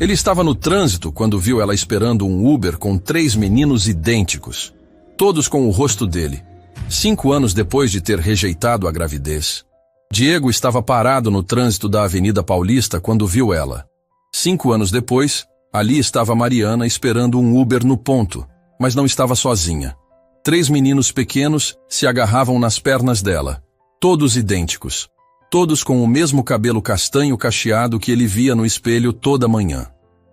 Ele estava no trânsito quando viu ela esperando um Uber com 3 meninos idênticos, todos com o rosto dele, 5 anos depois de ter rejeitado a gravidez. Diego estava parado no trânsito da Avenida Paulista quando viu ela. 5 anos depois, ali estava Mariana esperando um Uber no ponto, mas não estava sozinha. 3 meninos pequenos se agarravam nas pernas dela, todos idênticos, todos com o mesmo cabelo castanho cacheado que ele via no espelho toda manhã.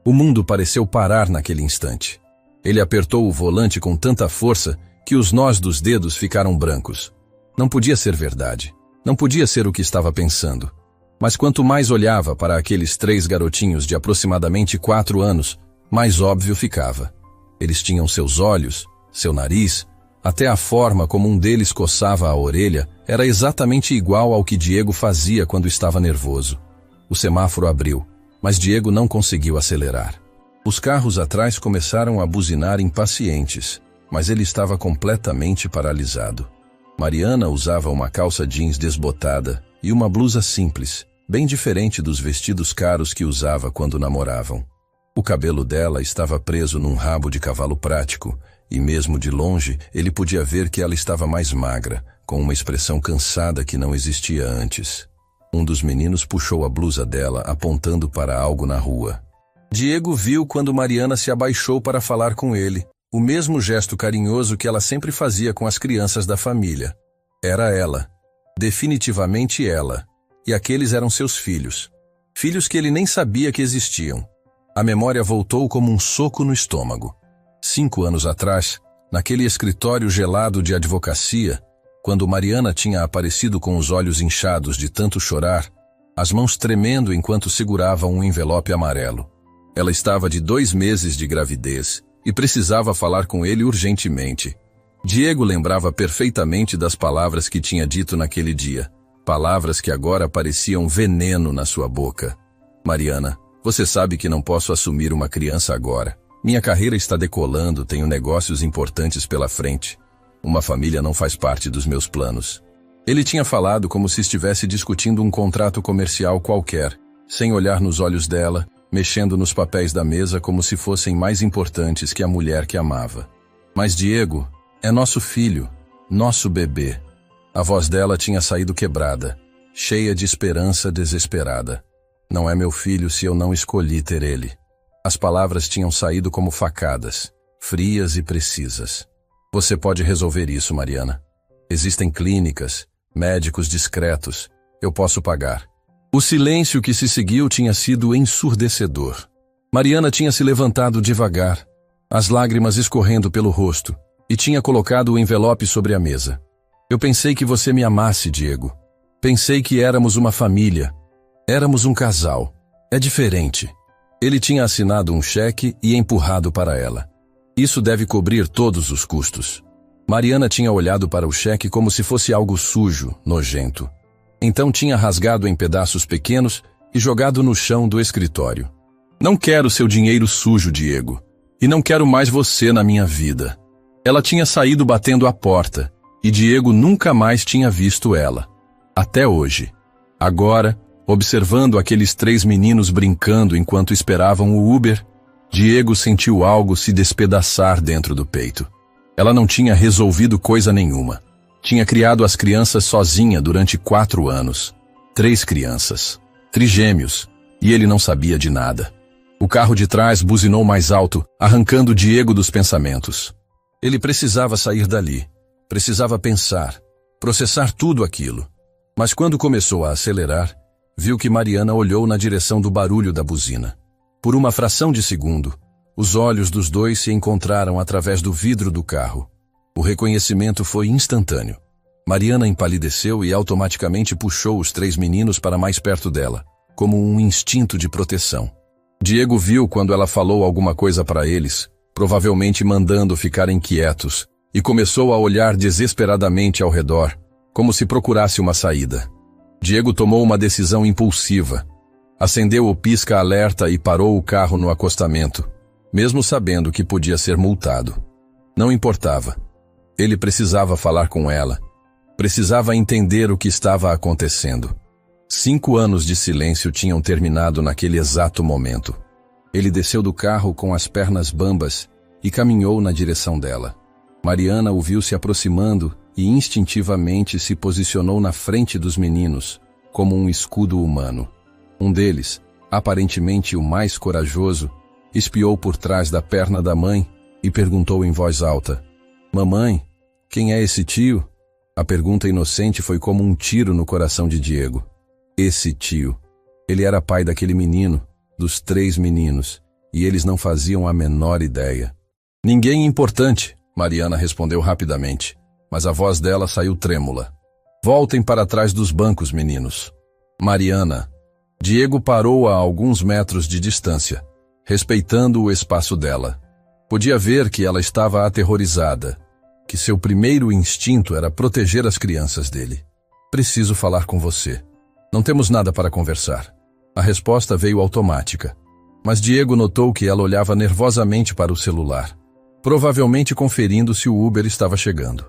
O mundo pareceu parar naquele instante. Ele apertou o volante com tanta força que os nós dos dedos ficaram brancos. Não podia ser verdade. Não podia ser o que estava pensando. Mas quanto mais olhava para aqueles 3 garotinhos de aproximadamente 4 anos, mais óbvio ficava. Eles tinham seus olhos, seu nariz, até a forma como um deles coçava a orelha era exatamente igual ao que Diego fazia quando estava nervoso. O semáforo abriu, mas Diego não conseguiu acelerar. Os carros atrás começaram a buzinar impacientes, mas ele estava completamente paralisado. Mariana usava uma calça jeans desbotada e uma blusa simples, bem diferente dos vestidos caros que usava quando namoravam. O cabelo dela estava preso num rabo de cavalo prático, e mesmo de longe ele podia ver que ela estava mais magra, com uma expressão cansada que não existia antes. Um dos meninos puxou a blusa dela, apontando para algo na rua. Diego viu quando Mariana se abaixou para falar com ele, o mesmo gesto carinhoso que ela sempre fazia com as crianças da família. Era ela. Definitivamente ela. E aqueles eram seus filhos. Filhos que ele nem sabia que existiam. A memória voltou como um soco no estômago. 5 anos atrás, naquele escritório gelado de advocacia, quando Mariana tinha aparecido com os olhos inchados de tanto chorar, as mãos tremendo enquanto segurava um envelope amarelo. Ela estava de 2 meses de gravidez e precisava falar com ele urgentemente. Diego lembrava perfeitamente das palavras que tinha dito naquele dia, palavras que agora pareciam veneno na sua boca. Mariana, você sabe que não posso assumir uma criança agora. Minha carreira está decolando, tenho negócios importantes pela frente. Uma família não faz parte dos meus planos. Ele tinha falado como se estivesse discutindo um contrato comercial qualquer, sem olhar nos olhos dela, mexendo nos papéis da mesa como se fossem mais importantes que a mulher que amava. Mas Diego é nosso filho, nosso bebê. A voz dela tinha saído quebrada, cheia de esperança desesperada. Não é meu filho se eu não escolhi ter ele. As palavras tinham saído como facadas, frias e precisas. Você pode resolver isso, Mariana. Existem clínicas, médicos discretos. Eu posso pagar. O silêncio que se seguiu tinha sido ensurdecedor. Mariana tinha se levantado devagar, as lágrimas escorrendo pelo rosto, e tinha colocado o envelope sobre a mesa. Eu pensei que você me amasse, Diego. Pensei que éramos uma família. Éramos um casal. É diferente. Ele tinha assinado um cheque e empurrado para ela. Isso deve cobrir todos os custos. Mariana tinha olhado para o cheque como se fosse algo sujo, nojento. Então tinha rasgado em pedaços pequenos e jogado no chão do escritório. Não quero seu dinheiro sujo, Diego. E não quero mais você na minha vida. Ela tinha saído batendo a porta, e Diego nunca mais tinha visto ela. Até hoje. Agora, observando aqueles 3 meninos brincando enquanto esperavam o Uber, Diego sentiu algo se despedaçar dentro do peito. Ela não tinha resolvido coisa nenhuma. Tinha criado as crianças sozinha durante 4 anos. 3 crianças. Trigêmeos. E ele não sabia de nada. O carro de trás buzinou mais alto, arrancando Diego dos pensamentos. Ele precisava sair dali. Precisava pensar, processar tudo aquilo. Mas quando começou a acelerar, viu que Mariana olhou na direção do barulho da buzina. Por uma fração de segundo, os olhos dos dois se encontraram através do vidro do carro. O reconhecimento foi instantâneo. Mariana empalideceu e automaticamente puxou os 3 meninos para mais perto dela, como um instinto de proteção. Diego viu quando ela falou alguma coisa para eles, provavelmente mandando ficarem quietos, e começou a olhar desesperadamente ao redor, como se procurasse uma saída. Diego tomou uma decisão impulsiva. Acendeu o pisca-alerta e parou o carro no acostamento, mesmo sabendo que podia ser multado. Não importava. Ele precisava falar com ela. Precisava entender o que estava acontecendo. 5 anos de silêncio tinham terminado naquele exato momento. Ele desceu do carro com as pernas bambas e caminhou na direção dela. Mariana o viu se aproximando e instintivamente se posicionou na frente dos meninos, como um escudo humano. Um deles, aparentemente o mais corajoso, espiou por trás da perna da mãe e perguntou em voz alta: "Mamãe, quem é esse tio?" A pergunta inocente foi como um tiro no coração de Diego. Esse tio. Ele era pai daquele menino, dos 3 meninos, e eles não faziam a menor ideia. "Ninguém importante", Mariana respondeu rapidamente, mas a voz dela saiu trêmula. "Voltem para trás dos bancos, meninos." "Mariana." Diego parou a alguns metros de distância, respeitando o espaço dela. Podia ver que ela estava aterrorizada, que seu primeiro instinto era proteger as crianças dele. "Preciso falar com você. Não temos nada para conversar." A resposta veio automática, mas Diego notou que ela olhava nervosamente para o celular, provavelmente conferindo se o Uber estava chegando.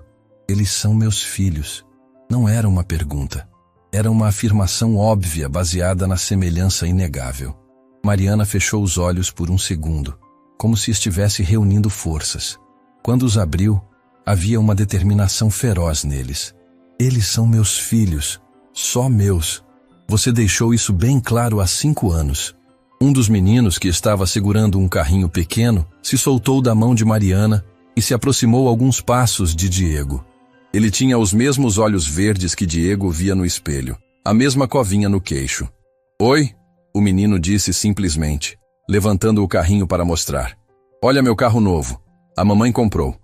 "Eles são meus filhos." Não era uma pergunta. Era uma afirmação óbvia baseada na semelhança inegável. Mariana fechou os olhos por um segundo, como se estivesse reunindo forças. Quando os abriu, havia uma determinação feroz neles. "Eles são meus filhos, só meus. Você deixou isso bem claro há 5 anos. Um dos meninos, que estava segurando um carrinho pequeno, se soltou da mão de Mariana e se aproximou alguns passos de Diego. Ele tinha os mesmos olhos verdes que Diego via no espelho, a mesma covinha no queixo. "Oi?" o menino disse simplesmente, levantando o carrinho para mostrar. "Olha meu carro novo. A mamãe comprou."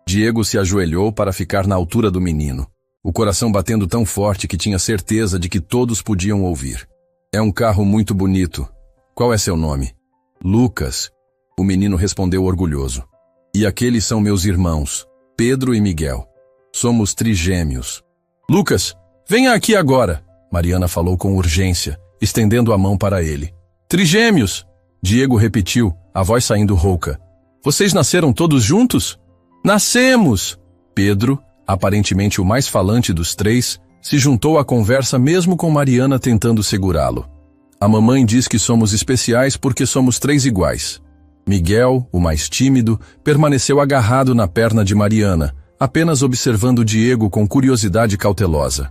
Diego se ajoelhou para ficar na altura do menino, o coração batendo tão forte que tinha certeza de que todos podiam ouvir. "É um carro muito bonito. Qual é seu nome?" "Lucas." O menino respondeu orgulhoso. "E aqueles são meus irmãos, Pedro e Miguel. Somos trigêmeos." "Lucas, venha aqui agora," Mariana falou com urgência, estendendo a mão para ele. "Trigêmeos!" Diego repetiu, a voz saindo rouca. "Vocês nasceram todos juntos?" "Nascemos!" Pedro, aparentemente o mais falante dos 3, se juntou à conversa mesmo com Mariana tentando segurá-lo. "A mamãe diz que somos especiais porque somos 3 iguais." Miguel, o mais tímido, permaneceu agarrado na perna de Mariana, apenas observando Diego com curiosidade cautelosa.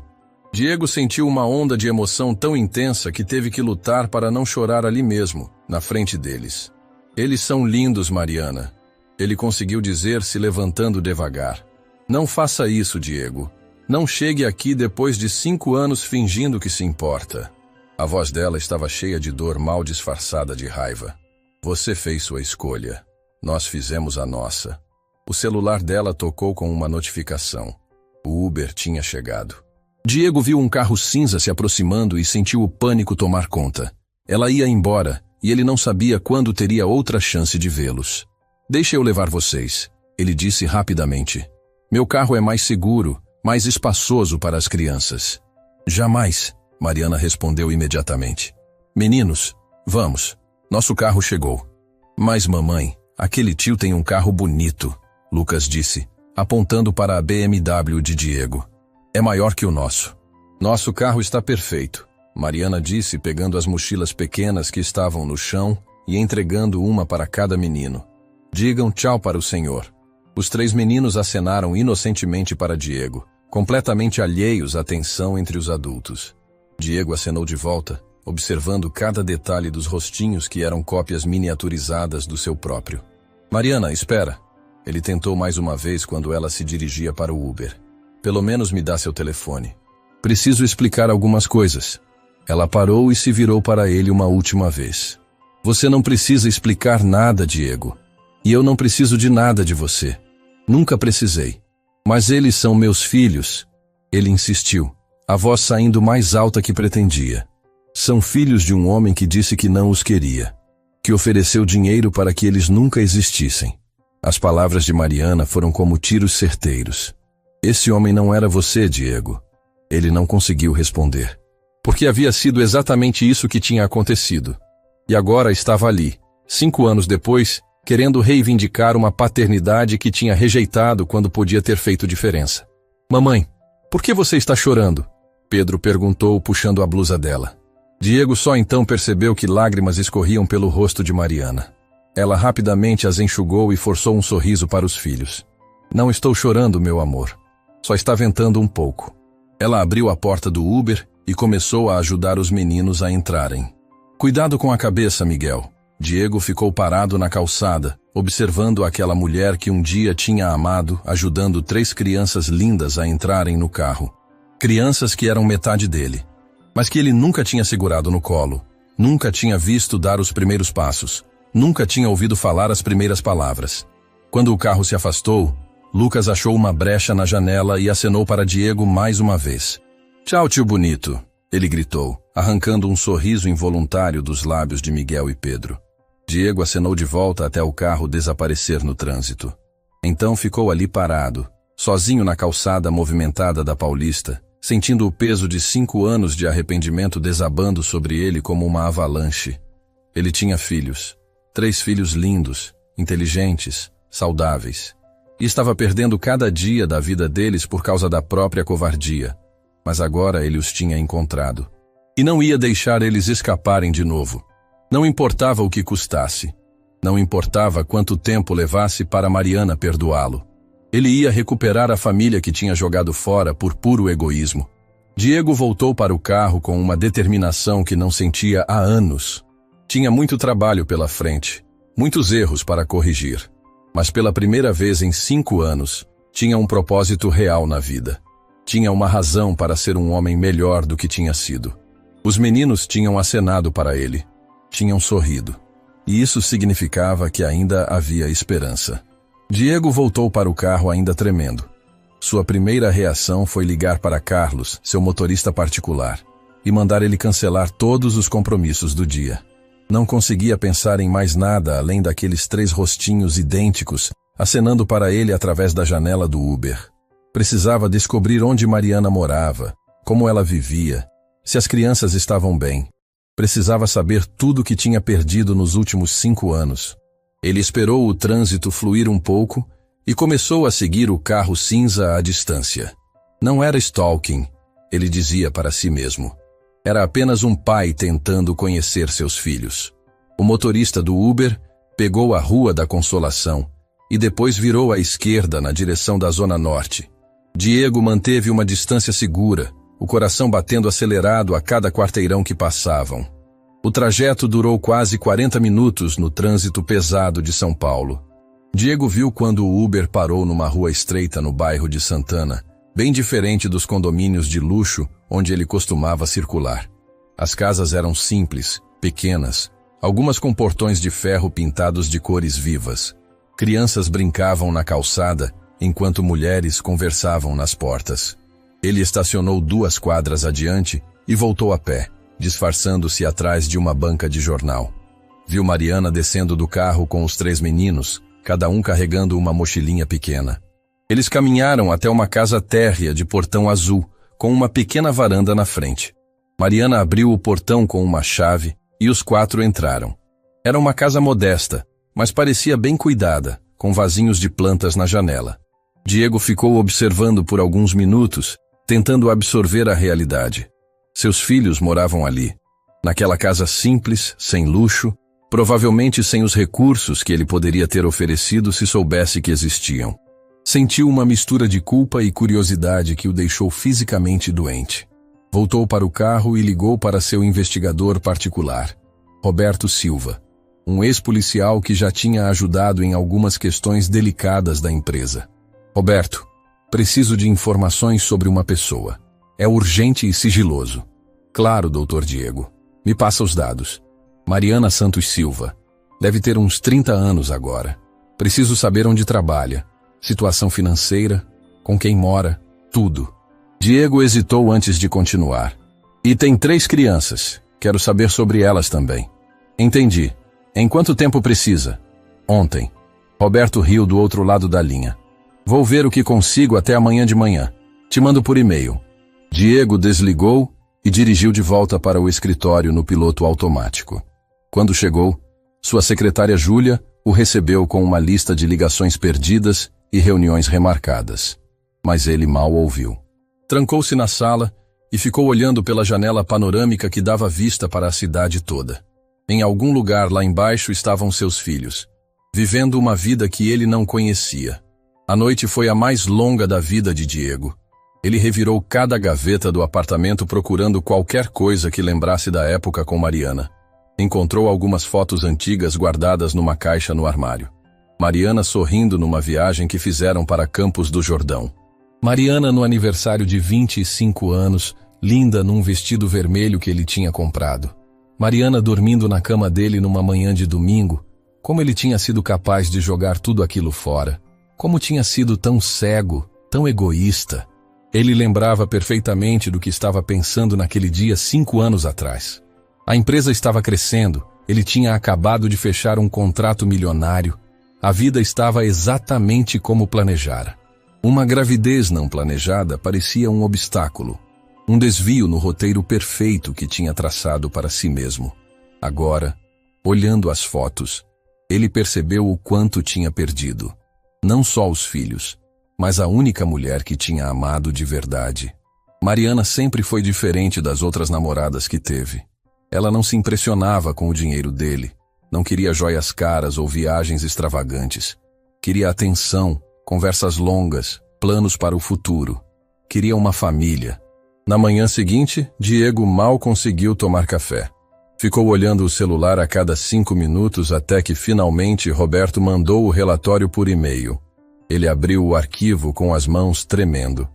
Diego sentiu uma onda de emoção tão intensa que teve que lutar para não chorar ali mesmo, na frente deles. "Eles são lindos, Mariana." Ele conseguiu dizer, se levantando devagar. "Não faça isso, Diego. Não chegue aqui depois de 5 anos fingindo que se importa." A voz dela estava cheia de dor mal disfarçada de raiva. "Você fez sua escolha. Nós fizemos a nossa." O celular dela tocou com uma notificação. O Uber tinha chegado. Diego viu um carro cinza se aproximando e sentiu o pânico tomar conta. Ela ia embora, e ele não sabia quando teria outra chance de vê-los. "Deixe eu levar vocês," ele disse rapidamente. "Meu carro é mais seguro, mais espaçoso para as crianças." "Jamais," Mariana respondeu imediatamente. "Meninos, vamos. Nosso carro chegou." "Mas mamãe, aquele tio tem um carro bonito," Lucas disse, apontando para a BMW de Diego. "É maior que o nosso." "Nosso carro está perfeito," Mariana disse, pegando as mochilas pequenas que estavam no chão e entregando uma para cada menino. "Digam tchau para o senhor." Os 3 meninos acenaram inocentemente para Diego, completamente alheios à tensão entre os adultos. Diego acenou de volta, observando cada detalhe dos rostinhos que eram cópias miniaturizadas do seu próprio. "Mariana, espera." Ele tentou mais uma vez quando ela se dirigia para o Uber. "Pelo menos me dá seu telefone. Preciso explicar algumas coisas." Ela parou e se virou para ele uma última vez. "Você não precisa explicar nada, Diego. E eu não preciso de nada de você. Nunca precisei. Mas eles são meus filhos." Ele insistiu, a voz saindo mais alta que pretendia. "São filhos de um homem que disse que não os queria, que ofereceu dinheiro para que eles nunca existissem." As palavras de Mariana foram como tiros certeiros. "Esse homem não era você, Diego." Ele não conseguiu responder, porque havia sido exatamente isso que tinha acontecido. E agora estava ali, 5 anos depois, querendo reivindicar uma paternidade que tinha rejeitado quando podia ter feito diferença. "Mamãe, por que você está chorando?" Pedro perguntou, puxando a blusa dela. Diego só então percebeu que lágrimas escorriam pelo rosto de Mariana. Ela rapidamente as enxugou e forçou um sorriso para os filhos. Não estou chorando, meu amor. Só está ventando um pouco. Ela abriu a porta do Uber e começou a ajudar os meninos a entrarem. Cuidado com a cabeça, Miguel. Diego ficou parado na calçada, observando aquela mulher que um dia tinha amado, ajudando 3 crianças lindas a entrarem no carro. Crianças que eram metade dele, mas que ele nunca tinha segurado no colo, nunca tinha visto dar os primeiros passos, nunca tinha ouvido falar as primeiras palavras. Quando o carro se afastou, Lucas achou uma brecha na janela e acenou para Diego mais uma vez. "Tchau, tio bonito", ele gritou, arrancando um sorriso involuntário dos lábios de Miguel e Pedro. Diego acenou de volta até o carro desaparecer no trânsito. Então ficou ali parado, sozinho na calçada movimentada da Paulista, sentindo o peso de 5 anos de arrependimento desabando sobre ele como uma avalanche. Ele tinha filhos, 3 filhos lindos, inteligentes, saudáveis, e estava perdendo cada dia da vida deles por causa da própria covardia. Mas agora ele os tinha encontrado. E não ia deixar eles escaparem de novo. Não importava o que custasse. Não importava quanto tempo levasse para Mariana perdoá-lo. Ele ia recuperar a família que tinha jogado fora por puro egoísmo. Diego voltou para o carro com uma determinação que não sentia há anos. Tinha muito trabalho pela frente, muitos erros para corrigir. Mas pela primeira vez em 5 anos, tinha um propósito real na vida. Tinha uma razão para ser um homem melhor do que tinha sido. Os meninos tinham acenado para ele. Tinham sorrido. E isso significava que ainda havia esperança. Diego voltou para o carro ainda tremendo. Sua primeira reação foi ligar para Carlos, seu motorista particular, e mandar ele cancelar todos os compromissos do dia. Não conseguia pensar em mais nada além daqueles 3 rostinhos idênticos acenando para ele através da janela do Uber. Precisava descobrir onde Mariana morava, como ela vivia, se as crianças estavam bem. Precisava saber tudo o que tinha perdido nos últimos 5 anos. Ele esperou o trânsito fluir um pouco e começou a seguir o carro cinza à distância. Não era stalking, ele dizia para si mesmo. Era apenas um pai tentando conhecer seus filhos. O motorista do Uber pegou a Rua da Consolação e depois virou à esquerda na direção da Zona Norte. Diego manteve uma distância segura, o coração batendo acelerado a cada quarteirão que passavam. O trajeto durou quase 40 minutos no trânsito pesado de São Paulo. Diego viu quando o Uber parou numa rua estreita no bairro de Santana, bem diferente dos condomínios de luxo onde ele costumava circular. As casas eram simples, pequenas, algumas com portões de ferro pintados de cores vivas. Crianças brincavam na calçada, enquanto mulheres conversavam nas portas. Ele estacionou 2 quadras adiante e voltou a pé, disfarçando-se atrás de uma banca de jornal. Viu Mariana descendo do carro com os 3 meninos, cada um carregando uma mochilinha pequena. Eles caminharam até uma casa térrea de portão azul, com uma pequena varanda na frente. Mariana abriu o portão com uma chave e os 4 entraram. Era uma casa modesta, mas parecia bem cuidada, com vasinhos de plantas na janela. Diego ficou observando por alguns minutos, tentando absorver a realidade. Seus filhos moravam ali, naquela casa simples, sem luxo, provavelmente sem os recursos que ele poderia ter oferecido se soubesse que existiam. Sentiu uma mistura de culpa e curiosidade que o deixou fisicamente doente. Voltou para o carro e ligou para seu investigador particular, Roberto Silva, um ex-policial que já tinha ajudado em algumas questões delicadas da empresa. "Roberto, preciso de informações sobre uma pessoa. É urgente e sigiloso." "Claro, doutor Diego. Me passa os dados." "Mariana Santos Silva. Deve ter uns 30 anos agora. Preciso saber onde trabalha, situação financeira, com quem mora, tudo." Diego hesitou antes de continuar. "E tem 3 crianças. Quero saber sobre elas também." "Entendi. Em quanto tempo precisa?" "Ontem." Roberto riu do outro lado da linha. "Vou ver o que consigo até amanhã de manhã. Te mando por e-mail." Diego desligou e dirigiu de volta para o escritório no piloto automático. Quando chegou, sua secretária Júlia o recebeu com uma lista de ligações perdidas e reuniões remarcadas. Mas ele mal ouviu. Trancou-se na sala e ficou olhando pela janela panorâmica que dava vista para a cidade toda. Em algum lugar lá embaixo estavam seus filhos, vivendo uma vida que ele não conhecia. A noite foi a mais longa da vida de Diego. Ele revirou cada gaveta do apartamento procurando qualquer coisa que lembrasse da época com Mariana. Encontrou algumas fotos antigas guardadas numa caixa no armário. Mariana sorrindo numa viagem que fizeram para Campos do Jordão. Mariana no aniversário de 25 anos, linda num vestido vermelho que ele tinha comprado. Mariana dormindo na cama dele numa manhã de domingo. Como ele tinha sido capaz de jogar tudo aquilo fora. Como tinha sido tão cego, tão egoísta. Ele lembrava perfeitamente do que estava pensando naquele dia 5 anos atrás. A empresa estava crescendo, ele tinha acabado de fechar um contrato milionário. A vida estava exatamente como planejara. Uma gravidez não planejada parecia um obstáculo, um desvio no roteiro perfeito que tinha traçado para si mesmo. Agora, olhando as fotos, ele percebeu o quanto tinha perdido. Não só os filhos, mas a única mulher que tinha amado de verdade. Mariana sempre foi diferente das outras namoradas que teve. Ela não se impressionava com o dinheiro dele, não queria joias caras ou viagens extravagantes. Queria atenção, conversas longas, planos para o futuro. Queria uma família. Na manhã seguinte, Diego mal conseguiu tomar café. Ficou olhando o celular a cada 5 minutos até que finalmente Roberto mandou o relatório por e-mail. Ele abriu o arquivo com as mãos tremendo.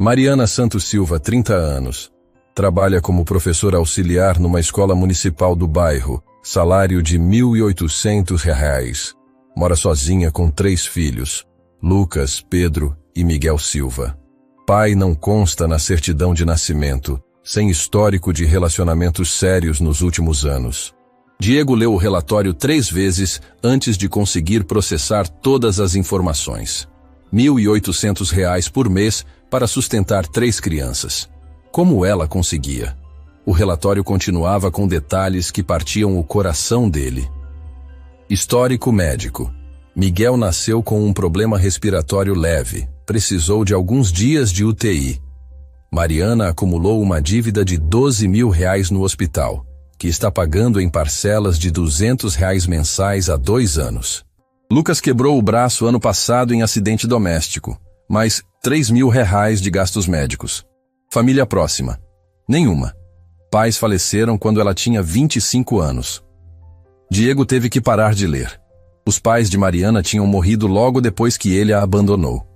Mariana Santos Silva, 30 anos. Trabalha como professora auxiliar numa escola municipal do bairro. Salário de R$ 1.800. Mora sozinha com 3 filhos. Lucas, Pedro e Miguel Silva. Pai não consta na certidão de nascimento, sem histórico de relacionamentos sérios nos últimos anos. Diego leu o relatório 3 vezes antes de conseguir processar todas as informações. R$ 1.800 por mês para sustentar 3 crianças. Como ela conseguia? O relatório continuava com detalhes que partiam o coração dele. Histórico médico. Miguel nasceu com um problema respiratório leve. Precisou de alguns dias de UTI. Mariana acumulou uma dívida de R$ 12.000 no hospital, que está pagando em parcelas de R$ 200 mensais há 2 anos. Lucas quebrou o braço ano passado em acidente doméstico, mais R$ 3.000 de gastos médicos. Família próxima. Nenhuma. Pais faleceram quando ela tinha 25 anos. Diego teve que parar de ler. Os pais de Mariana tinham morrido logo depois que ele a abandonou.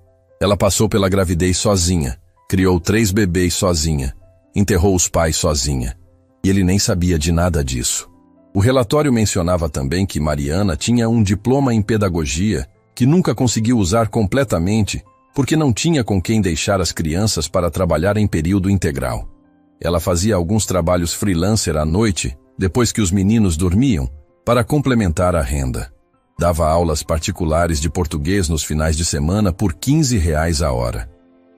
Ela passou pela gravidez sozinha, criou 3 bebês sozinha, enterrou os pais sozinha. E ele nem sabia de nada disso. O relatório mencionava também que Mariana tinha um diploma em pedagogia que nunca conseguiu usar completamente porque não tinha com quem deixar as crianças para trabalhar em período integral. Ela fazia alguns trabalhos freelancer à noite, depois que os meninos dormiam, para complementar a renda. Dava aulas particulares de português nos finais de semana por R$ 15 a hora.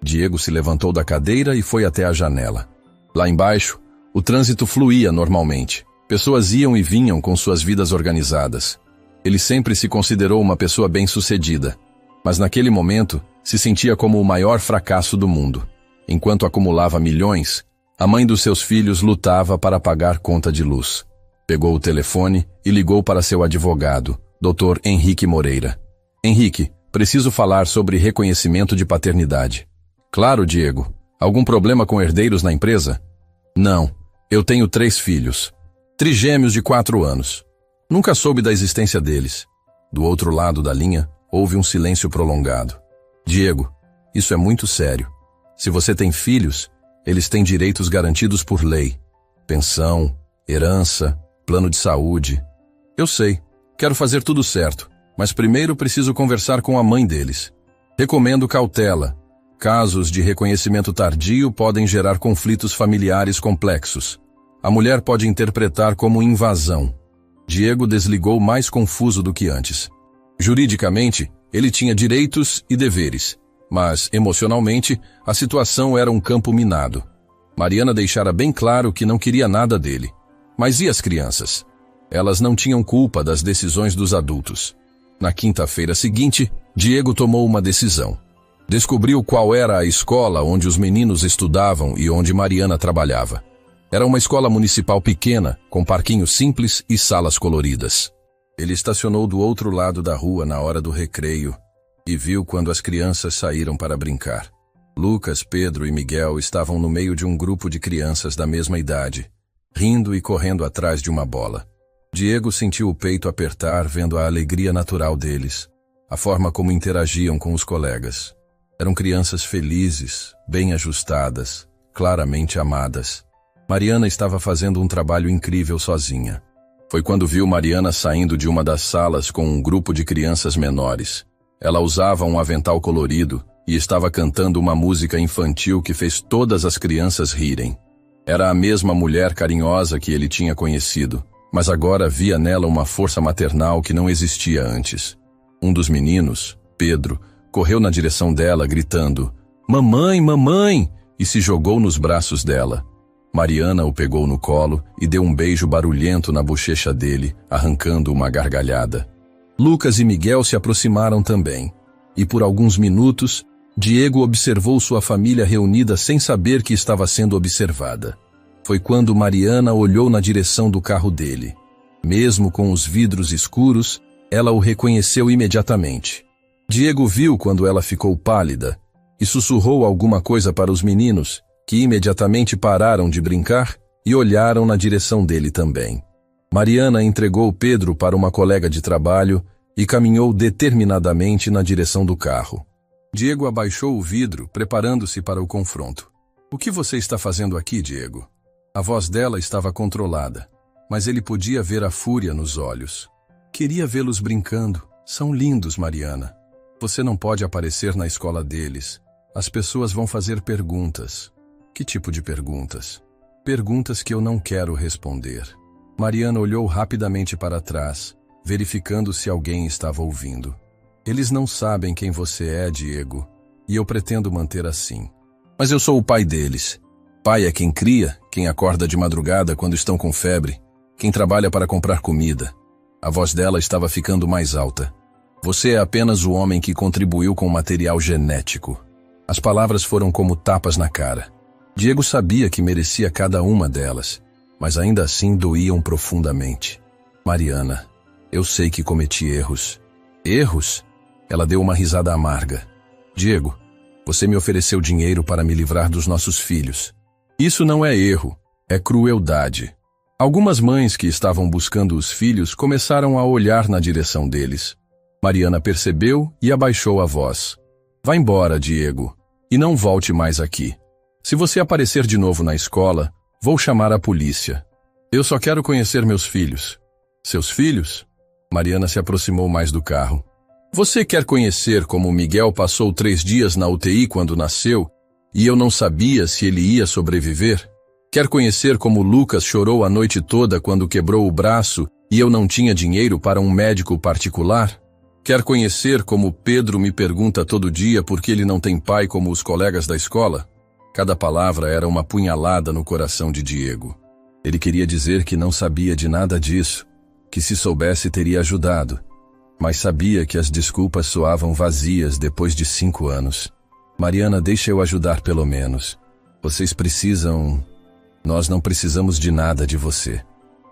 Diego se levantou da cadeira e foi até a janela. Lá embaixo, o trânsito fluía normalmente. Pessoas iam e vinham com suas vidas organizadas. Ele sempre se considerou uma pessoa bem-sucedida, mas naquele momento se sentia como o maior fracasso do mundo. Enquanto acumulava milhões, a mãe dos seus filhos lutava para pagar conta de luz. Pegou o telefone e ligou para seu advogado, Dr. Henrique Moreira. Henrique, preciso falar sobre reconhecimento de paternidade. Claro, Diego. Algum problema com herdeiros na empresa? Não. Eu tenho 3 filhos. Trigêmeos de 4 anos. Nunca soube da existência deles. Do outro lado da linha, houve um silêncio prolongado. Diego, isso é muito sério. Se você tem filhos, eles têm direitos garantidos por lei. Pensão, herança, plano de saúde. Eu sei. Quero fazer tudo certo, mas primeiro preciso conversar com a mãe deles. Recomendo cautela. Casos de reconhecimento tardio podem gerar conflitos familiares complexos. A mulher pode interpretar como invasão. Diego desligou mais confuso do que antes. Juridicamente, ele tinha direitos e deveres, mas, emocionalmente, a situação era um campo minado. Mariana deixara bem claro que não queria nada dele. Mas e as crianças? Elas não tinham culpa das decisões dos adultos. Na quinta-feira seguinte, Diego tomou uma decisão. Descobriu qual era a escola onde os meninos estudavam e onde Mariana trabalhava. Era uma escola municipal pequena, com parquinho simples e salas coloridas. Ele estacionou do outro lado da rua na hora do recreio e viu quando as crianças saíram para brincar. Lucas, Pedro e Miguel estavam no meio de um grupo de crianças da mesma idade, rindo e correndo atrás de uma bola. Diego sentiu o peito apertar vendo a alegria natural deles, a forma como interagiam com os colegas. Eram crianças felizes, bem ajustadas, claramente amadas. Mariana estava fazendo um trabalho incrível sozinha. Foi quando viu Mariana saindo de uma das salas com um grupo de crianças menores. Ela usava um avental colorido e estava cantando uma música infantil que fez todas as crianças rirem. Era a mesma mulher carinhosa que ele tinha conhecido, mas agora via nela uma força maternal que não existia antes. Um dos meninos, Pedro, correu na direção dela gritando: "Mamãe, mamãe!" e se jogou nos braços dela. Mariana o pegou no colo e deu um beijo barulhento na bochecha dele, arrancando uma gargalhada. Lucas e Miguel se aproximaram também, e por alguns minutos, Diego observou sua família reunida sem saber que estava sendo observada. Foi quando Mariana olhou na direção do carro dele. Mesmo com os vidros escuros, ela o reconheceu imediatamente. Diego viu quando ela ficou pálida e sussurrou alguma coisa para os meninos, que imediatamente pararam de brincar e olharam na direção dele também. Mariana entregou Pedro para uma colega de trabalho e caminhou determinadamente na direção do carro. Diego abaixou o vidro, preparando-se para o confronto. "O que você está fazendo aqui, Diego?" A voz dela estava controlada, mas ele podia ver a fúria nos olhos. "Queria vê-los brincando. São lindos, Mariana. Você não pode aparecer na escola deles. As pessoas vão fazer perguntas." "Que tipo de perguntas?" "Perguntas que eu não quero responder." Mariana olhou rapidamente para trás, verificando se alguém estava ouvindo. "Eles não sabem quem você é, Diego, e eu pretendo manter assim." "Mas eu sou o pai deles. Pai é quem cria, quem acorda de madrugada quando estão com febre, quem trabalha para comprar comida." A voz dela estava ficando mais alta. "Você é apenas o homem que contribuiu com o material genético." As palavras foram como tapas na cara. Diego sabia que merecia cada uma delas, mas ainda assim doíam profundamente. "Mariana, eu sei que cometi erros." "Erros?" Ela deu uma risada amarga. "Diego, você me ofereceu dinheiro para me livrar dos nossos filhos. Isso não é erro, é crueldade." Algumas mães que estavam buscando os filhos começaram a olhar na direção deles. Mariana percebeu e abaixou a voz. "Vá embora, Diego, e não volte mais aqui. Se você aparecer de novo na escola, vou chamar a polícia. Eu só quero conhecer meus filhos." "Seus filhos?" Mariana se aproximou mais do carro. "Você quer conhecer como Miguel passou 3 dias na UTI quando nasceu e eu não sabia se ele ia sobreviver? Quer conhecer como Lucas chorou a noite toda quando quebrou o braço e eu não tinha dinheiro para um médico particular? Quer conhecer como Pedro me pergunta todo dia por que ele não tem pai como os colegas da escola?" Cada palavra era uma punhalada no coração de Diego. Ele queria dizer que não sabia de nada disso, que se soubesse teria ajudado, mas sabia que as desculpas soavam vazias depois de 5 anos. "Mariana, deixa eu ajudar pelo menos. Vocês precisam... Nós não precisamos de nada de você."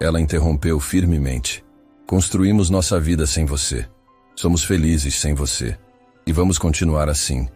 Ela interrompeu firmemente. "Construímos nossa vida sem você. Somos felizes sem você. E vamos continuar assim."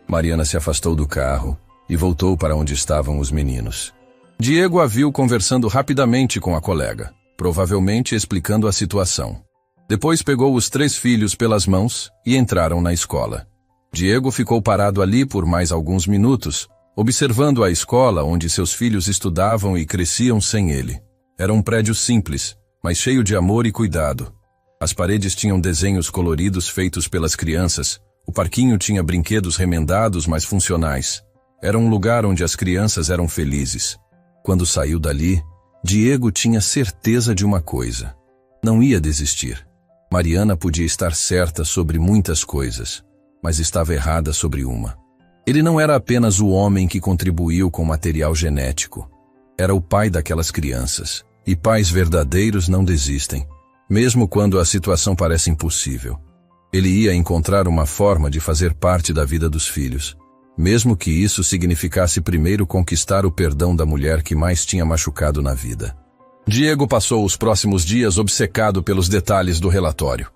Mariana se afastou do carro e voltou para onde estavam os meninos. Diego a viu conversando rapidamente com a colega, provavelmente explicando a situação. Depois pegou os 3 filhos pelas mãos e entraram na escola. Diego ficou parado ali por mais alguns minutos, observando a escola onde seus filhos estudavam e cresciam sem ele. Era um prédio simples, mas cheio de amor e cuidado. As paredes tinham desenhos coloridos feitos pelas crianças, o parquinho tinha brinquedos remendados mas funcionais. Era um lugar onde as crianças eram felizes. Quando saiu dali, Diego tinha certeza de uma coisa: não ia desistir. Mariana podia estar certa sobre muitas coisas, mas estava errada sobre uma. Ele não era apenas o homem que contribuiu com material genético. Era o pai daquelas crianças, e pais verdadeiros não desistem, mesmo quando a situação parece impossível. Ele ia encontrar uma forma de fazer parte da vida dos filhos, mesmo que isso significasse primeiro conquistar o perdão da mulher que mais tinha machucado na vida. Diego passou os próximos dias obcecado pelos detalhes do relatório.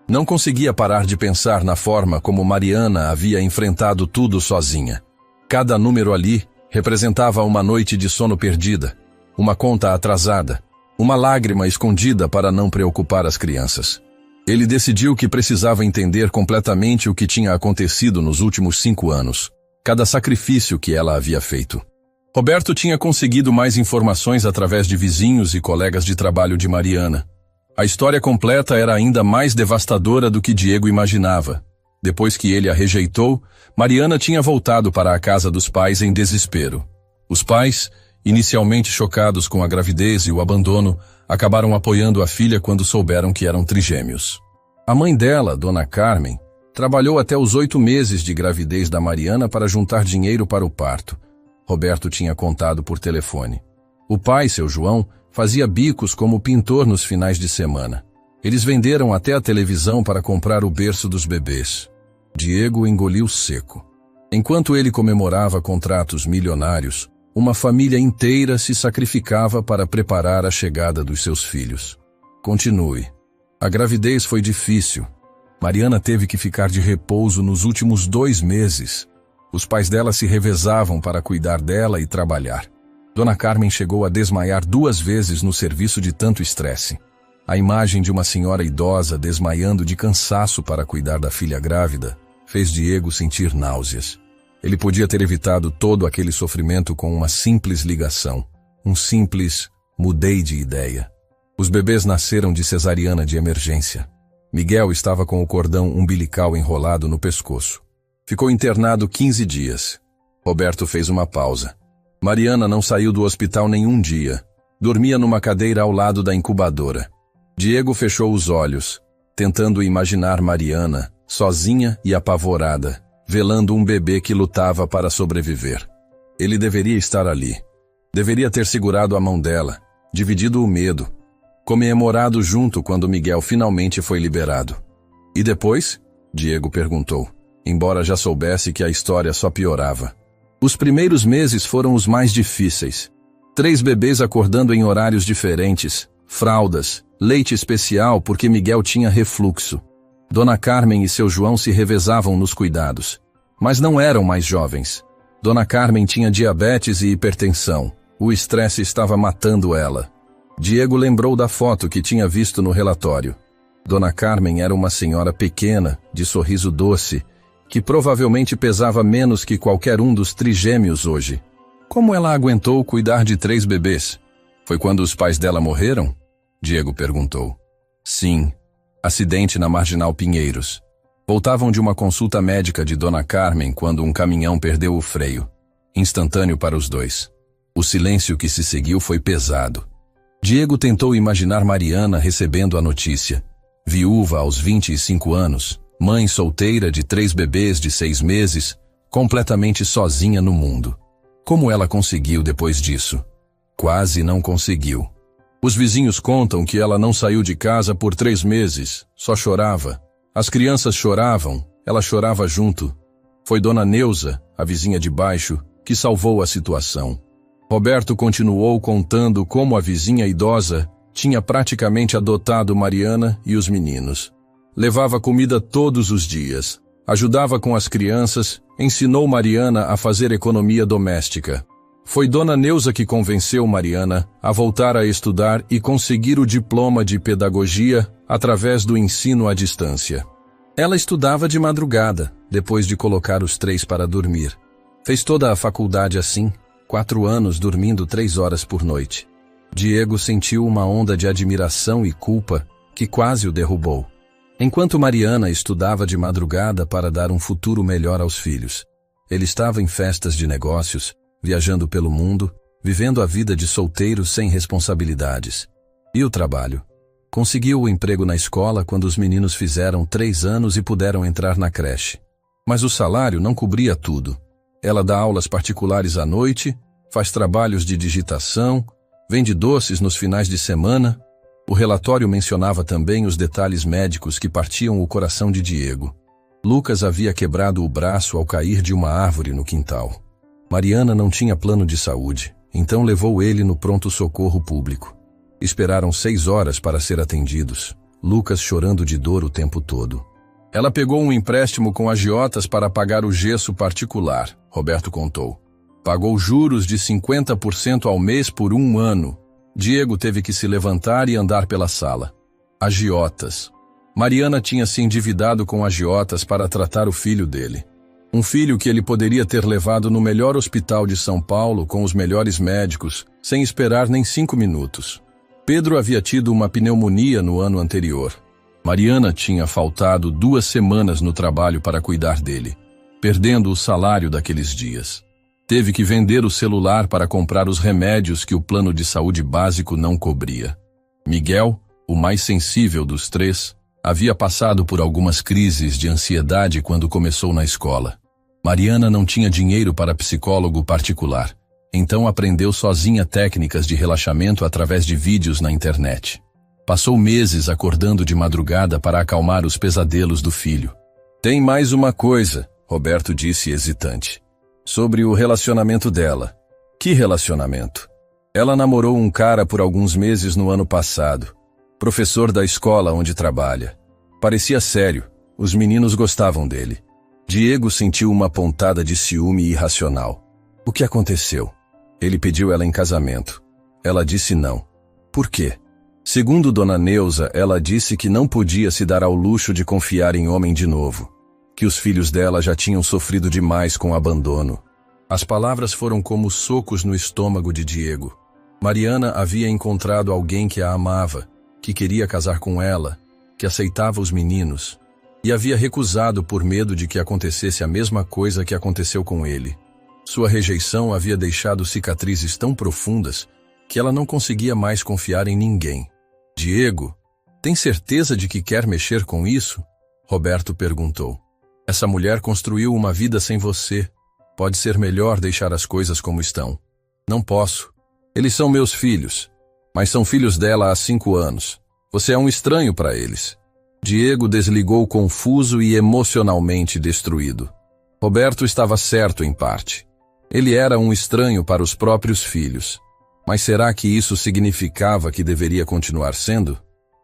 Não conseguia parar de pensar na forma como Mariana havia enfrentado tudo sozinha. Cada número ali representava uma noite de sono perdida, uma conta atrasada, uma lágrima escondida para não preocupar as crianças. Ele decidiu que precisava entender completamente o que tinha acontecido nos últimos 5 anos, cada sacrifício que ela havia feito. Roberto tinha conseguido mais informações através de vizinhos e colegas de trabalho de Mariana. A história completa era ainda mais devastadora do que Diego imaginava. Depois que ele a rejeitou, Mariana tinha voltado para a casa dos pais em desespero. Os pais, inicialmente chocados com a gravidez e o abandono, acabaram apoiando a filha quando souberam que eram trigêmeos. A mãe dela, Dona Carmen, trabalhou até os 8 meses de gravidez da Mariana para juntar dinheiro para o parto. Roberto tinha contado por telefone. O pai, seu João, fazia bicos como pintor nos finais de semana. Eles venderam até a televisão para comprar o berço dos bebês. Diego engoliu seco. Enquanto ele comemorava contratos milionários, uma família inteira se sacrificava para preparar a chegada dos seus filhos. Continue. A gravidez foi difícil. Mariana teve que ficar de repouso nos últimos 2 meses. Os pais dela se revezavam para cuidar dela e trabalhar. Dona Carmen chegou a desmaiar 2 vezes no serviço de tanto estresse. A imagem de uma senhora idosa desmaiando de cansaço para cuidar da filha grávida fez Diego sentir náuseas. Ele podia ter evitado todo aquele sofrimento com uma simples ligação, um simples mudei de ideia. Os bebês nasceram de cesariana de emergência. Miguel estava com o cordão umbilical enrolado no pescoço. Ficou internado 15 dias. Roberto fez uma pausa. Mariana não saiu do hospital nenhum dia. Dormia numa cadeira ao lado da incubadora. Diego fechou os olhos, tentando imaginar Mariana, sozinha e apavorada, velando um bebê que lutava para sobreviver. Ele deveria estar ali. Deveria ter segurado a mão dela, dividido o medo, comemorado junto quando Miguel finalmente foi liberado. E depois? Diego perguntou, embora já soubesse que a história só piorava. Os primeiros meses foram os mais difíceis. 3 bebês acordando em horários diferentes, fraldas, leite especial porque Miguel tinha refluxo. Dona Carmen e seu João se revezavam nos cuidados, mas não eram mais jovens. Dona Carmen tinha diabetes e hipertensão. O estresse estava matando ela. Diego lembrou da foto que tinha visto no relatório. Dona Carmen era uma senhora pequena, de sorriso doce, que provavelmente pesava menos que qualquer um dos trigêmeos hoje. Como ela aguentou cuidar de 3 bebês? Foi quando os pais dela morreram? Diego perguntou. Sim. Acidente na Marginal Pinheiros. Voltavam de uma consulta médica de Dona Carmen quando um caminhão perdeu o freio. Instantâneo para os 2. O silêncio que se seguiu foi pesado. Diego tentou imaginar Mariana recebendo a notícia. Viúva aos 25 anos, mãe solteira de 3 bebês de 6 meses, completamente sozinha no mundo. Como ela conseguiu depois disso? Quase não conseguiu. Os vizinhos contam que ela não saiu de casa por 3 meses, só chorava. As crianças choravam, ela chorava junto. Foi Dona Neuza, a vizinha de baixo, que salvou a situação. Roberto continuou contando como a vizinha idosa tinha praticamente adotado Mariana e os meninos. Levava comida todos os dias, ajudava com as crianças, ensinou Mariana a fazer economia doméstica. Foi Dona Neuza que convenceu Mariana a voltar a estudar e conseguir o diploma de pedagogia através do ensino à distância. Ela estudava de madrugada, depois de colocar os 3 para dormir. Fez toda a faculdade assim, 4 anos dormindo 3 horas por noite. Diego sentiu uma onda de admiração e culpa que quase o derrubou. Enquanto Mariana estudava de madrugada para dar um futuro melhor aos filhos, ele estava em festas de negócios, viajando pelo mundo, vivendo a vida de solteiro sem responsabilidades. E o trabalho? Conseguiu o emprego na escola quando os meninos fizeram 3 anos e puderam entrar na creche. Mas o salário não cobria tudo. Ela dá aulas particulares à noite, faz trabalhos de digitação, vende doces nos finais de semana. O relatório mencionava também os detalhes médicos que partiam o coração de Diego. Lucas havia quebrado o braço ao cair de uma árvore no quintal. Mariana não tinha plano de saúde, então levou ele no pronto-socorro público. Esperaram 6 horas para ser atendidos, Lucas chorando de dor o tempo todo. Ela pegou um empréstimo com agiotas para pagar o gesso particular, Roberto contou. Pagou juros de 50% ao mês por 1 ano. Diego teve que se levantar e andar pela sala. Agiotas. Mariana tinha se endividado com agiotas para tratar o filho dele. Um filho que ele poderia ter levado no melhor hospital de São Paulo com os melhores médicos, sem esperar nem 5 minutos. Pedro havia tido uma pneumonia no ano anterior. Mariana tinha faltado 2 semanas no trabalho para cuidar dele, perdendo o salário daqueles dias. Teve que vender o celular para comprar os remédios que o plano de saúde básico não cobria. Miguel, o mais sensível dos 3, havia passado por algumas crises de ansiedade quando começou na escola. Mariana não tinha dinheiro para psicólogo particular, então aprendeu sozinha técnicas de relaxamento através de vídeos na internet. Passou meses acordando de madrugada para acalmar os pesadelos do filho. Tem mais uma coisa, Roberto disse hesitante. Sobre o relacionamento dela. Que relacionamento? Ela namorou um cara por alguns meses no ano passado. Professor da escola onde trabalha. Parecia sério, os meninos gostavam dele. Diego sentiu uma pontada de ciúme irracional. O que aconteceu? Ele pediu ela em casamento. Ela disse não. Por quê? Segundo Dona Neuza, ela disse que não podia se dar ao luxo de confiar em homem de novo, que os filhos dela já tinham sofrido demais com o abandono. As palavras foram como socos no estômago de Diego. Mariana havia encontrado alguém que a amava, que queria casar com ela, que aceitava os meninos, e havia recusado por medo de que acontecesse a mesma coisa que aconteceu com ele. Sua rejeição havia deixado cicatrizes tão profundas que ela não conseguia mais confiar em ninguém. Diego, tem certeza de que quer mexer com isso? Roberto perguntou. Essa mulher construiu uma vida sem você. Pode ser melhor deixar as coisas como estão. Não posso. Eles são meus filhos, mas são filhos dela há 5 anos. Você é um estranho para eles. Diego desligou confuso e emocionalmente destruído. Roberto estava certo em parte. Ele era um estranho para os próprios filhos. Mas será que isso significava que deveria continuar sendo?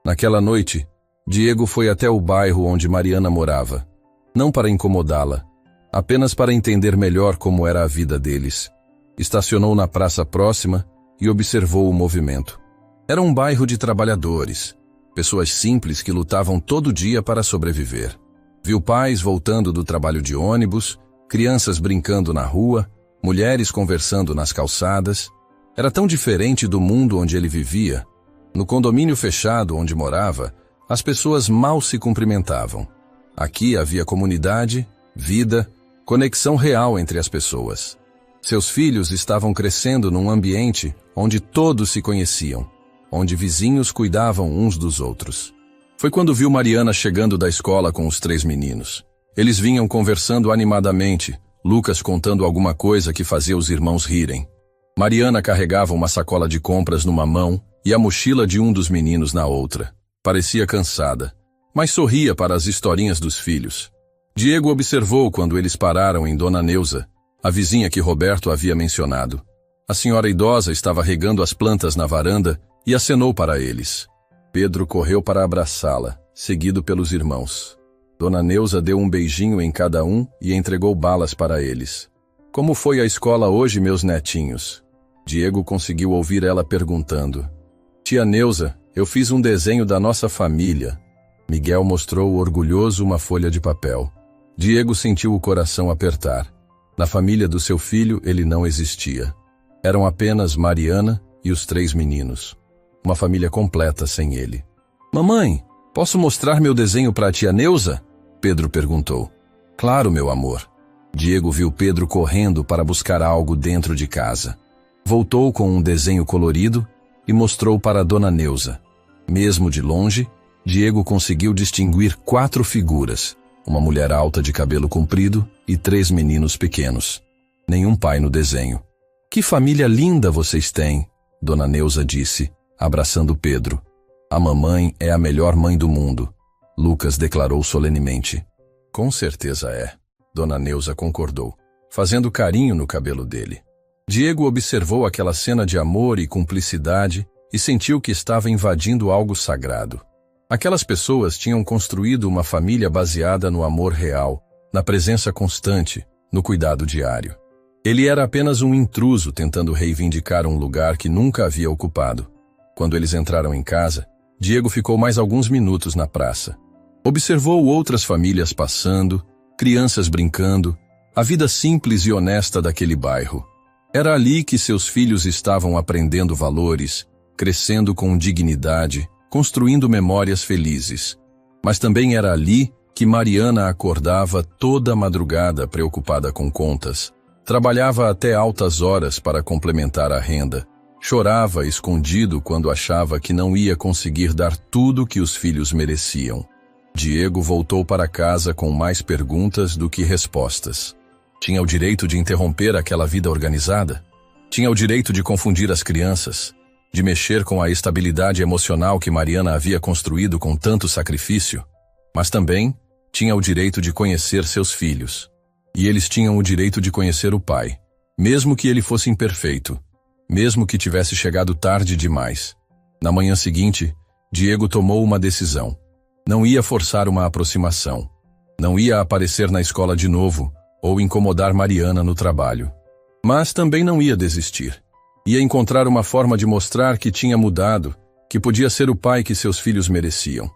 Naquela noite, Diego foi até o bairro onde Mariana morava. Não para incomodá-la, apenas para entender melhor como era a vida deles. Estacionou na praça próxima e observou o movimento. Era um bairro de trabalhadores, pessoas simples que lutavam todo dia para sobreviver. Viu pais voltando do trabalho de ônibus, crianças brincando na rua, mulheres conversando nas calçadas. Era tão diferente do mundo onde ele vivia. No condomínio fechado onde morava, as pessoas mal se cumprimentavam. Aqui havia comunidade, vida, conexão real entre as pessoas. Seus filhos estavam crescendo num ambiente onde todos se conheciam, onde vizinhos cuidavam uns dos outros. Foi quando viu Mariana chegando da escola com os 3 meninos. Eles vinham conversando animadamente, Lucas contando alguma coisa que fazia os irmãos rirem. Mariana carregava uma sacola de compras numa mão e a mochila de um dos meninos na outra. Parecia cansada, mas sorria para as historinhas dos filhos. Diego observou quando eles pararam em Dona Neuza, a vizinha que Roberto havia mencionado. A senhora idosa estava regando as plantas na varanda e acenou para eles. Pedro correu para abraçá-la, seguido pelos irmãos. Dona Neuza deu um beijinho em cada um e entregou balas para eles. Como foi a escola hoje, meus netinhos? Diego conseguiu ouvir ela perguntando. Tia Neuza, eu fiz um desenho da nossa família. Miguel mostrou orgulhoso uma folha de papel. Diego sentiu o coração apertar. Na família do seu filho ele não existia. Eram apenas Mariana e os 3 meninos. Uma família completa sem ele. Mamãe, posso mostrar meu desenho para a tia Neuza? Pedro perguntou. Claro, meu amor. Diego viu Pedro correndo para buscar algo dentro de casa. Voltou com um desenho colorido e mostrou para Dona Neuza. Mesmo de longe, Diego conseguiu distinguir 4 figuras, uma mulher alta de cabelo comprido e 3 meninos pequenos. Nenhum pai no desenho. Que família linda vocês têm, Dona Neuza disse, abraçando Pedro. A mamãe é a melhor mãe do mundo, Lucas declarou solenemente. Com certeza é, Dona Neuza concordou, fazendo carinho no cabelo dele. Diego observou aquela cena de amor e cumplicidade e sentiu que estava invadindo algo sagrado. Aquelas pessoas tinham construído uma família baseada no amor real, na presença constante, no cuidado diário. Ele era apenas um intruso tentando reivindicar um lugar que nunca havia ocupado. Quando eles entraram em casa, Diego ficou mais alguns minutos na praça. Observou outras famílias passando, crianças brincando, a vida simples e honesta daquele bairro. Era ali que seus filhos estavam aprendendo valores, crescendo com dignidade, construindo memórias felizes. Mas também era ali que Mariana acordava toda madrugada preocupada com contas, trabalhava até altas horas para complementar a renda, chorava escondido quando achava que não ia conseguir dar tudo que os filhos mereciam. Diego voltou para casa com mais perguntas do que respostas. Tinha o direito de interromper aquela vida organizada? Tinha o direito de confundir as crianças, de mexer com a estabilidade emocional que Mariana havia construído com tanto sacrifício? Mas também tinha o direito de conhecer seus filhos. E eles tinham o direito de conhecer o pai, mesmo que ele fosse imperfeito, mesmo que tivesse chegado tarde demais. Na manhã seguinte, Diego tomou uma decisão. Não ia forçar uma aproximação. Não ia aparecer na escola de novo ou incomodar Mariana no trabalho. Mas também não ia desistir. Ia encontrar uma forma de mostrar que tinha mudado, que podia ser o pai que seus filhos mereciam.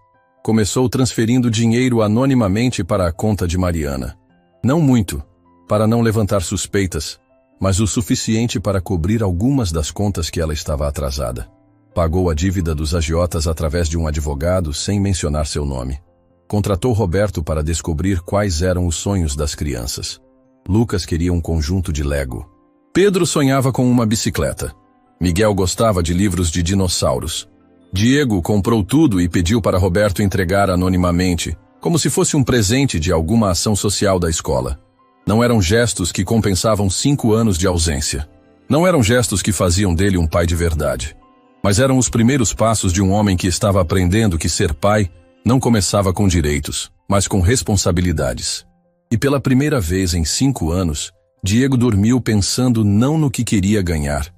Começou transferindo dinheiro anonimamente para a conta de Mariana. Não muito, para não levantar suspeitas, mas o suficiente para cobrir algumas das contas que ela estava atrasada. Pagou a dívida dos agiotas através de um advogado sem mencionar seu nome. Contratou Roberto para descobrir quais eram os sonhos das crianças. Lucas queria um conjunto de Lego. Pedro sonhava com uma bicicleta. Miguel gostava de livros de dinossauros. Diego comprou tudo e pediu para Roberto entregar anonimamente, como se fosse um presente de alguma ação social da escola. Não eram gestos que compensavam 5 anos de ausência. Não eram gestos que faziam dele um pai de verdade. Mas eram os primeiros passos de um homem que estava aprendendo que ser pai não começava com direitos, mas com responsabilidades. E pela primeira vez em 5 anos, Diego dormiu pensando não no que queria ganhar,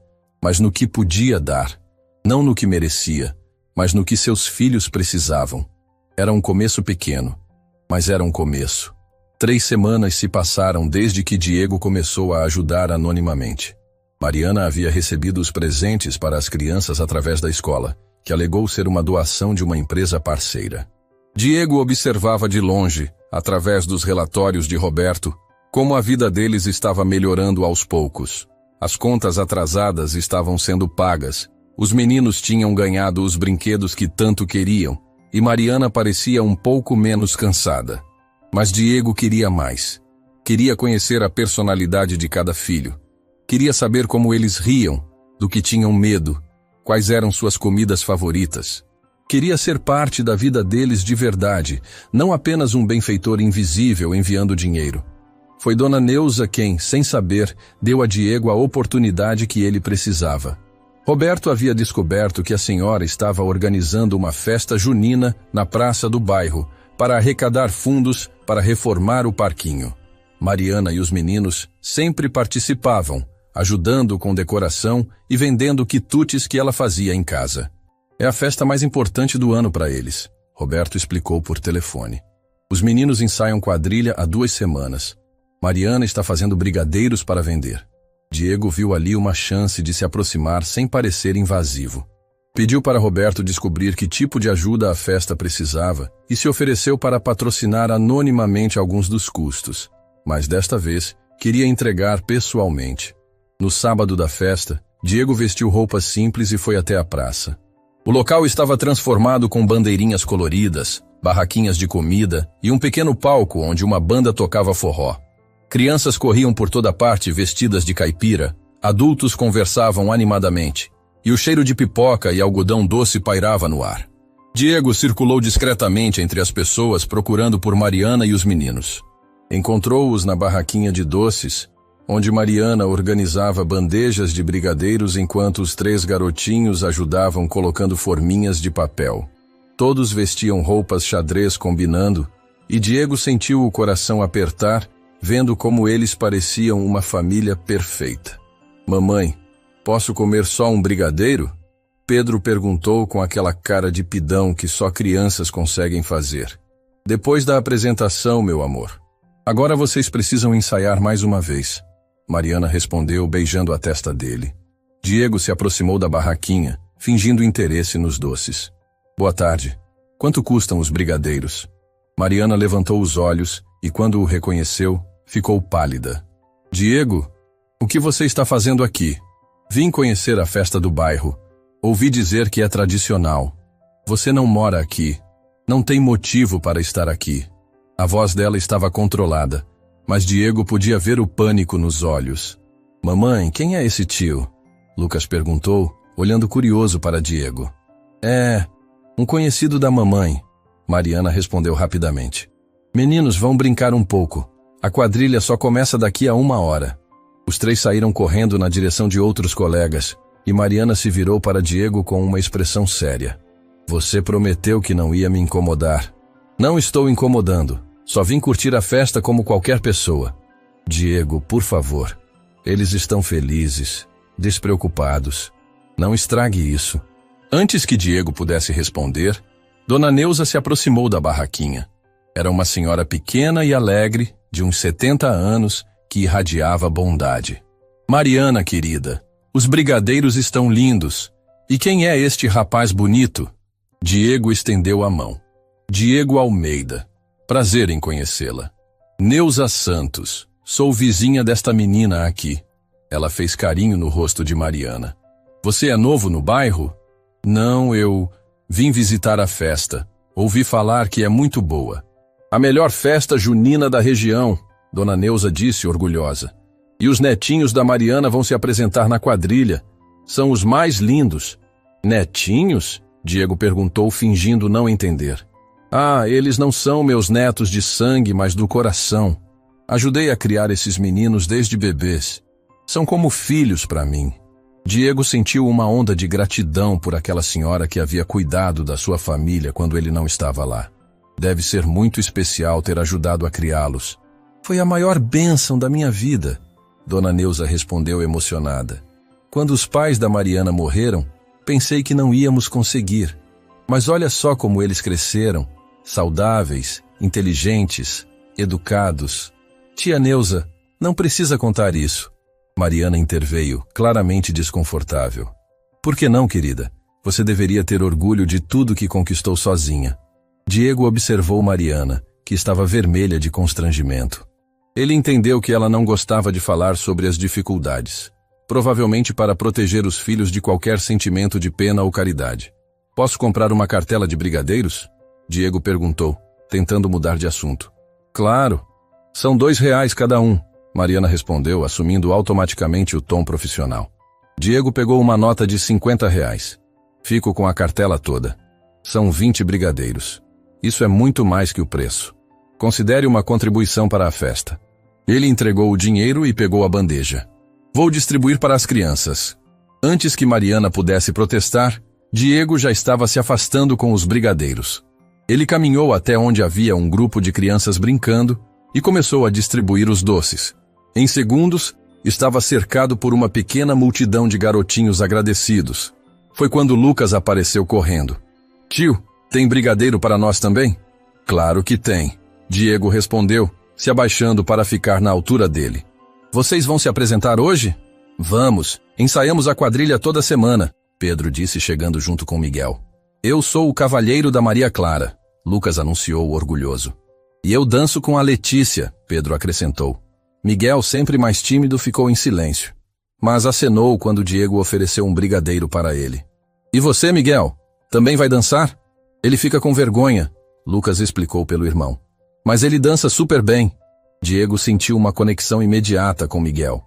mas no que podia dar. Não no que merecia, mas no que seus filhos precisavam. Era um começo pequeno, mas era um começo. 3 semanas se passaram desde que Diego começou a ajudar anonimamente. Mariana havia recebido os presentes para as crianças através da escola, que alegou ser uma doação de uma empresa parceira. Diego observava de longe, através dos relatórios de Roberto, como a vida deles estava melhorando aos poucos. As contas atrasadas estavam sendo pagas, os meninos tinham ganhado os brinquedos que tanto queriam, e Mariana parecia um pouco menos cansada. Mas Diego queria mais. Queria conhecer a personalidade de cada filho. Queria saber como eles riam, do que tinham medo, quais eram suas comidas favoritas. Queria ser parte da vida deles de verdade, não apenas um benfeitor invisível enviando dinheiro. Foi Dona Neuza quem, sem saber, deu a Diego a oportunidade que ele precisava. Roberto havia descoberto que a senhora estava organizando uma festa junina na praça do bairro para arrecadar fundos para reformar o parquinho. Mariana e os meninos sempre participavam, ajudando com decoração e vendendo quitutes que ela fazia em casa. É a festa mais importante do ano para eles, Roberto explicou por telefone. Os meninos ensaiam quadrilha há 2 semanas. Mariana está fazendo brigadeiros para vender. Diego viu ali uma chance de se aproximar sem parecer invasivo. Pediu para Roberto descobrir que tipo de ajuda a festa precisava e se ofereceu para patrocinar anonimamente alguns dos custos. Mas desta vez, queria entregar pessoalmente. No sábado da festa, Diego vestiu roupas simples e foi até a praça. O local estava transformado com bandeirinhas coloridas, barraquinhas de comida e um pequeno palco onde uma banda tocava forró. Crianças corriam por toda parte vestidas de caipira, adultos conversavam animadamente, e o cheiro de pipoca e algodão doce pairava no ar. Diego circulou discretamente entre as pessoas procurando por Mariana e os meninos. Encontrou-os na barraquinha de doces, onde Mariana organizava bandejas de brigadeiros enquanto os 3 garotinhos ajudavam colocando forminhas de papel. Todos vestiam roupas xadrez combinando, e Diego sentiu o coração apertar, vendo como eles pareciam uma família perfeita. Mamãe, posso comer só um brigadeiro? Pedro perguntou com aquela cara de pidão que só crianças conseguem fazer. Depois da apresentação, meu amor. Agora vocês precisam ensaiar mais uma vez. Mariana respondeu, beijando a testa dele. Diego se aproximou da barraquinha, fingindo interesse nos doces. Boa tarde. Quanto custam os brigadeiros? Mariana levantou os olhos e, quando o reconheceu, ficou pálida. Diego, o que você está fazendo aqui? Vim conhecer a festa do bairro. Ouvi dizer que é tradicional. Você não mora aqui. Não tem motivo para estar aqui. A voz dela estava controlada, mas Diego podia ver o pânico nos olhos. Mamãe, quem é esse tio? Lucas perguntou, olhando curioso para Diego. É, um conhecido da mamãe. Mariana respondeu rapidamente. Meninos, vão brincar um pouco. A quadrilha só começa daqui a 1 hora. Os 3 saíram correndo na direção de outros colegas, e Mariana se virou para Diego com uma expressão séria. Você prometeu que não ia me incomodar. Não estou incomodando. Só vim curtir a festa como qualquer pessoa. Diego, por favor. Eles estão felizes, despreocupados. Não estrague isso. Antes que Diego pudesse responder, Dona Neuza se aproximou da barraquinha. Era uma senhora pequena e alegre, de uns 70 anos, que irradiava bondade. Mariana, querida, os brigadeiros estão lindos. E quem é este rapaz bonito? Diego estendeu a mão. Diego Almeida. Prazer em conhecê-la. Neuza Santos. Sou vizinha desta menina aqui. Ela fez carinho no rosto de Mariana. Você é novo no bairro? Não, eu vim visitar a festa. Ouvi falar que é muito boa. A melhor festa junina da região, Dona Neuza disse orgulhosa. E os netinhos da Mariana vão se apresentar na quadrilha. São os mais lindos. Netinhos? Diego perguntou, fingindo não entender. Ah, eles não são meus netos de sangue, mas do coração. Ajudei a criar esses meninos desde bebês. São como filhos para mim. Diego sentiu uma onda de gratidão por aquela senhora que havia cuidado da sua família quando ele não estava lá. Deve ser muito especial ter ajudado a criá-los. Foi a maior bênção da minha vida, Dona Neuza respondeu emocionada. Quando os pais da Mariana morreram, pensei que não íamos conseguir. Mas olha só como eles cresceram, saudáveis, inteligentes, educados. Tia Neuza, não precisa contar isso. Mariana interveio, claramente desconfortável. Por que não, querida? Você deveria ter orgulho de tudo que conquistou sozinha. Diego observou Mariana, que estava vermelha de constrangimento. Ele entendeu que ela não gostava de falar sobre as dificuldades, provavelmente para proteger os filhos de qualquer sentimento de pena ou caridade. Posso comprar uma cartela de brigadeiros? Diego perguntou, tentando mudar de assunto. Claro. São R$2 cada um, Mariana respondeu, assumindo automaticamente o tom profissional. Diego pegou uma nota de R$50. Fico com a cartela toda. São 20 brigadeiros. Isso é muito mais que o preço. Considere uma contribuição para a festa. Ele entregou o dinheiro e pegou a bandeja. Vou distribuir para as crianças. Antes que Mariana pudesse protestar, Diego já estava se afastando com os brigadeiros. Ele caminhou até onde havia um grupo de crianças brincando e começou a distribuir os doces. Em segundos, estava cercado por uma pequena multidão de garotinhos agradecidos. Foi quando Lucas apareceu correndo. Tio, tem brigadeiro para nós também? Claro que tem, Diego respondeu, se abaixando para ficar na altura dele. Vocês vão se apresentar hoje? Vamos, ensaiamos a quadrilha toda semana, Pedro disse chegando junto com Miguel. Eu sou o cavalheiro da Maria Clara, Lucas anunciou orgulhoso. E eu danço com a Letícia, Pedro acrescentou. Miguel, sempre mais tímido, ficou em silêncio, mas acenou quando Diego ofereceu um brigadeiro para ele. E você, Miguel, também vai dançar? Ele fica com vergonha, Lucas explicou pelo irmão. Mas ele dança super bem. Diego sentiu uma conexão imediata com Miguel.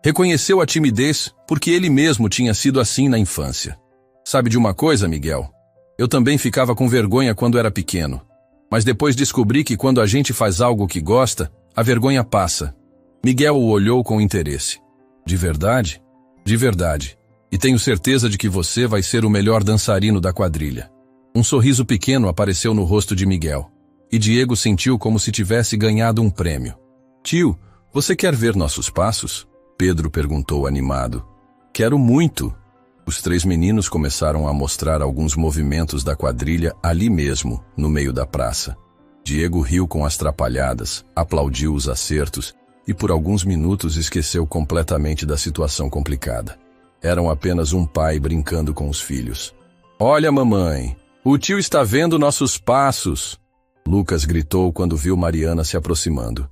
Reconheceu a timidez porque ele mesmo tinha sido assim na infância. Sabe de uma coisa, Miguel? Eu também ficava com vergonha quando era pequeno. Mas depois descobri que quando a gente faz algo que gosta, a vergonha passa. Miguel o olhou com interesse. De verdade? De verdade. E tenho certeza de que você vai ser o melhor dançarino da quadrilha. Um sorriso pequeno apareceu no rosto de Miguel. E Diego sentiu como se tivesse ganhado um prêmio. Tio, você quer ver nossos passos? Pedro perguntou animado. Quero muito. Os três meninos começaram a mostrar alguns movimentos da quadrilha ali mesmo, no meio da praça. Diego riu com as trapalhadas, aplaudiu os acertos e por alguns minutos esqueceu completamente da situação complicada. Eram apenas um pai brincando com os filhos. Olha, mamãe, o tio está vendo nossos passos. Lucas gritou quando viu Mariana se aproximando.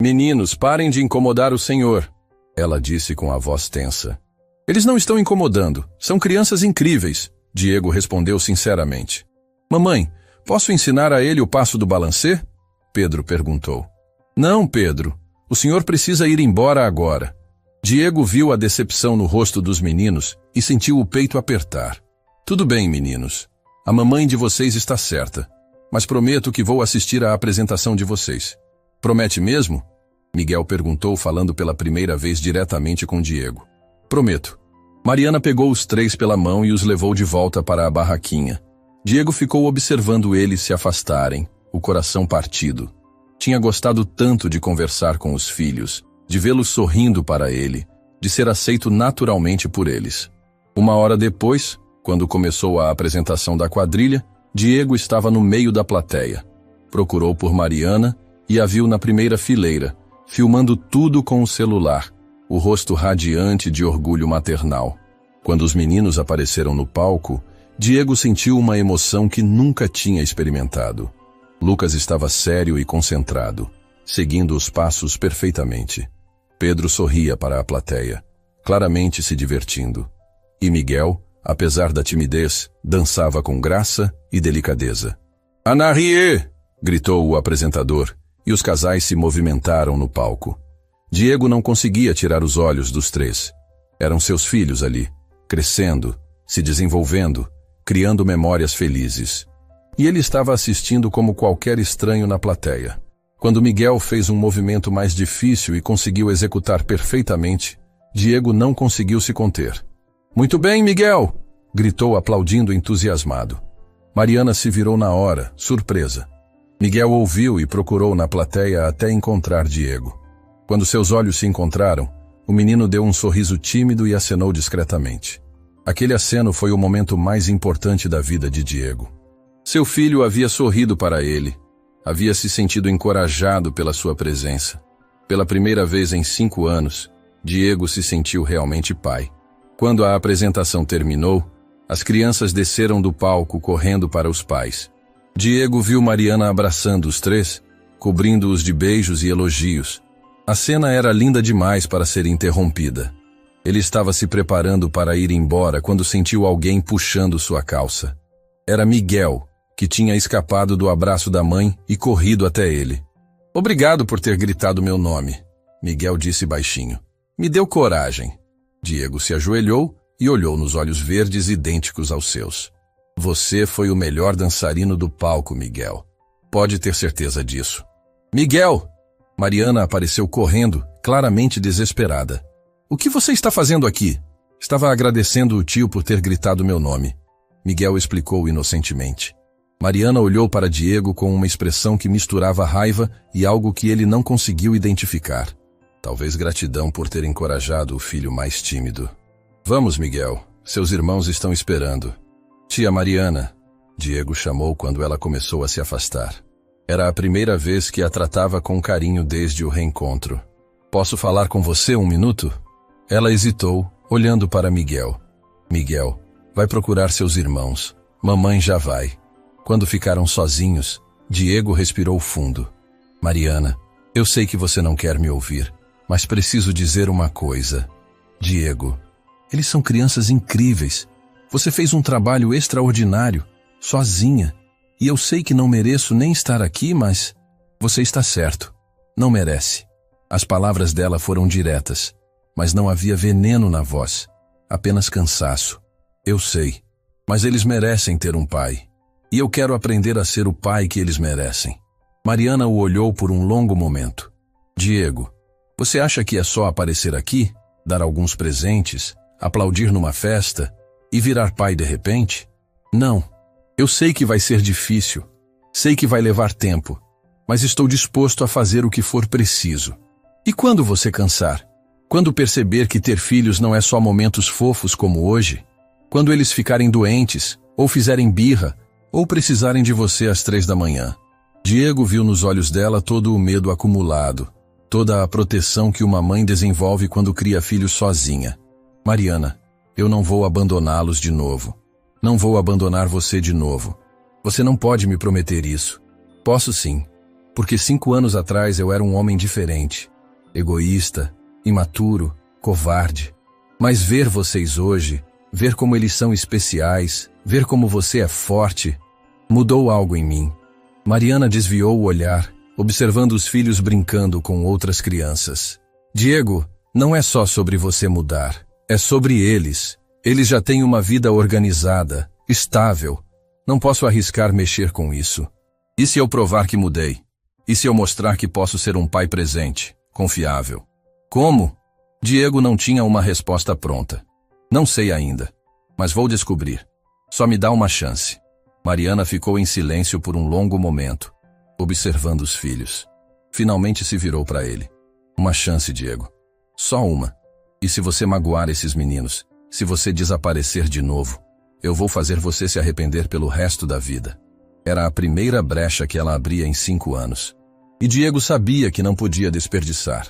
Meninos, parem de incomodar o senhor, ela disse com a voz tensa. Eles não estão incomodando, são crianças incríveis, Diego respondeu sinceramente. Mamãe, posso ensinar a ele o passo do balancê? Pedro perguntou. Não, Pedro, o senhor precisa ir embora agora. Diego viu a decepção no rosto dos meninos e sentiu o peito apertar. Tudo bem, meninos, a mamãe de vocês está certa, mas prometo que vou assistir à apresentação de vocês. Promete mesmo? Miguel perguntou, falando pela primeira vez diretamente com Diego. Prometo. Mariana pegou os três pela mão e os levou de volta para a barraquinha. Diego ficou observando eles se afastarem, o coração partido. Tinha gostado tanto de conversar com os filhos, de vê-los sorrindo para ele, de ser aceito naturalmente por eles. Uma hora depois, quando começou a apresentação da quadrilha, Diego estava no meio da plateia. Procurou por Mariana e a viu na primeira fileira, filmando tudo com o celular, o rosto radiante de orgulho maternal. Quando os meninos apareceram no palco, Diego sentiu uma emoção que nunca tinha experimentado. Lucas estava sério e concentrado, seguindo os passos perfeitamente. Pedro sorria para a plateia, claramente se divertindo. E Miguel, apesar da timidez, dançava com graça e delicadeza. Anarie! Gritou o apresentador, e os casais se movimentaram no palco. Diego não conseguia tirar os olhos dos três. Eram seus filhos ali, crescendo, se desenvolvendo, criando memórias felizes. E ele estava assistindo como qualquer estranho na plateia. Quando Miguel fez um movimento mais difícil e conseguiu executar perfeitamente, Diego não conseguiu se conter. Muito bem, Miguel! Gritou aplaudindo entusiasmado. Mariana se virou na hora, surpresa. Miguel ouviu e procurou na plateia até encontrar Diego. Quando seus olhos se encontraram, o menino deu um sorriso tímido e acenou discretamente. Aquele aceno foi o momento mais importante da vida de Diego. Seu filho havia sorrido para ele, havia se sentido encorajado pela sua presença. Pela primeira vez em 5 anos, Diego se sentiu realmente pai. Quando a apresentação terminou, as crianças desceram do palco correndo para os pais. Diego viu Mariana abraçando os três, cobrindo-os de beijos e elogios. A cena era linda demais para ser interrompida. Ele estava se preparando para ir embora quando sentiu alguém puxando sua calça. Era Miguel, que tinha escapado do abraço da mãe e corrido até ele. Obrigado por ter gritado meu nome, Miguel disse baixinho. Me deu coragem. Diego se ajoelhou e olhou nos olhos verdes idênticos aos seus. Você foi o melhor dançarino do palco, Miguel. Pode ter certeza disso. Miguel! Mariana apareceu correndo, claramente desesperada. O que você está fazendo aqui? Estava agradecendo o tio por ter gritado meu nome. Miguel explicou inocentemente. Mariana olhou para Diego com uma expressão que misturava raiva e algo que ele não conseguiu identificar. Talvez gratidão por ter encorajado o filho mais tímido. Vamos, Miguel. Seus irmãos estão esperando. Tia Mariana, Diego chamou quando ela começou a se afastar. Era a primeira vez que a tratava com carinho desde o reencontro. Posso falar com você um minuto? Ela hesitou, olhando para Miguel. Miguel, vai procurar seus irmãos. Mamãe já vai. Quando ficaram sozinhos, Diego respirou fundo. Mariana, eu sei que você não quer me ouvir, mas preciso dizer uma coisa. Diego, eles são crianças incríveis. Você fez um trabalho extraordinário, sozinha. E eu sei que não mereço nem estar aqui, mas você está certo. Não merece. As palavras dela foram diretas, mas não havia veneno na voz, apenas cansaço. Eu sei, mas eles merecem ter um pai. E eu quero aprender a ser o pai que eles merecem. Mariana o olhou por um longo momento. Diego, Você acha que é só aparecer aqui, dar alguns presentes, aplaudir numa festa e virar pai de repente? Não. Eu sei que vai ser difícil. Sei que vai levar tempo. Mas estou disposto a fazer o que for preciso. E quando você cansar? Quando perceber que ter filhos não é só momentos fofos como hoje? Quando eles ficarem doentes, ou fizerem birra, ou precisarem de você às 3 da manhã? Diego viu nos olhos dela todo o medo acumulado, toda a proteção que uma mãe desenvolve quando cria filhos sozinha. Mariana, eu não vou abandoná-los de novo. Não vou abandonar você de novo. Você não pode me prometer isso. Posso sim, porque 5 anos atrás eu era um homem diferente, egoísta, imaturo, covarde. Mas ver vocês hoje, ver como eles são especiais, ver como você é forte, mudou algo em mim. Mariana desviou o olhar, observando os filhos brincando com outras crianças. Diego, não é só sobre você mudar, é sobre eles. Eles já têm uma vida organizada, estável. Não posso arriscar mexer com isso. E se eu provar que mudei? E se eu mostrar que posso ser um pai presente, confiável? Como? Diego não tinha uma resposta pronta. Não sei ainda, mas vou descobrir. Só me dá uma chance. Mariana ficou em silêncio por um longo momento, observando os filhos. Finalmente se virou para ele. Uma chance, Diego. Só uma. E se você magoar esses meninos, se você desaparecer de novo, eu vou fazer você se arrepender pelo resto da vida. Era a primeira brecha que ela abria em 5 anos. E Diego sabia que não podia desperdiçar.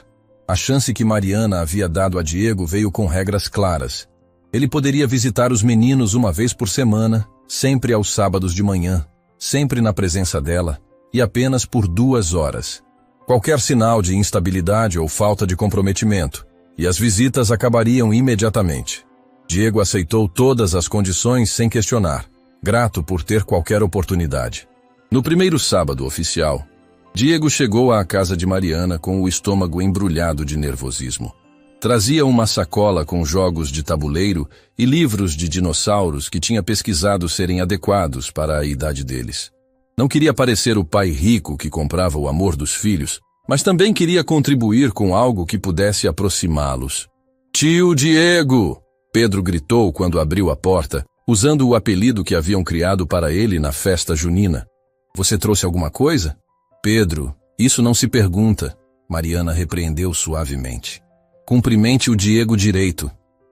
A chance que Mariana havia dado a Diego veio com regras claras. Ele poderia visitar os meninos uma vez por semana, sempre aos sábados de manhã, sempre na presença dela, e apenas por 2 horas. Qualquer sinal de instabilidade ou falta de comprometimento, e as visitas acabariam imediatamente. Diego aceitou todas as condições sem questionar, grato por ter qualquer oportunidade. No primeiro sábado oficial, Diego chegou à casa de Mariana com o estômago embrulhado de nervosismo. Trazia uma sacola com jogos de tabuleiro e livros de dinossauros que tinha pesquisado serem adequados para a idade deles. Não queria parecer o pai rico que comprava o amor dos filhos, mas também queria contribuir com algo que pudesse aproximá-los. "Tio Diego!" Pedro gritou quando abriu a porta, usando o apelido que haviam criado para ele na festa junina. "Você trouxe alguma coisa?" "Pedro, isso não se pergunta." Mariana repreendeu suavemente. "Cumprimente o Diego direito."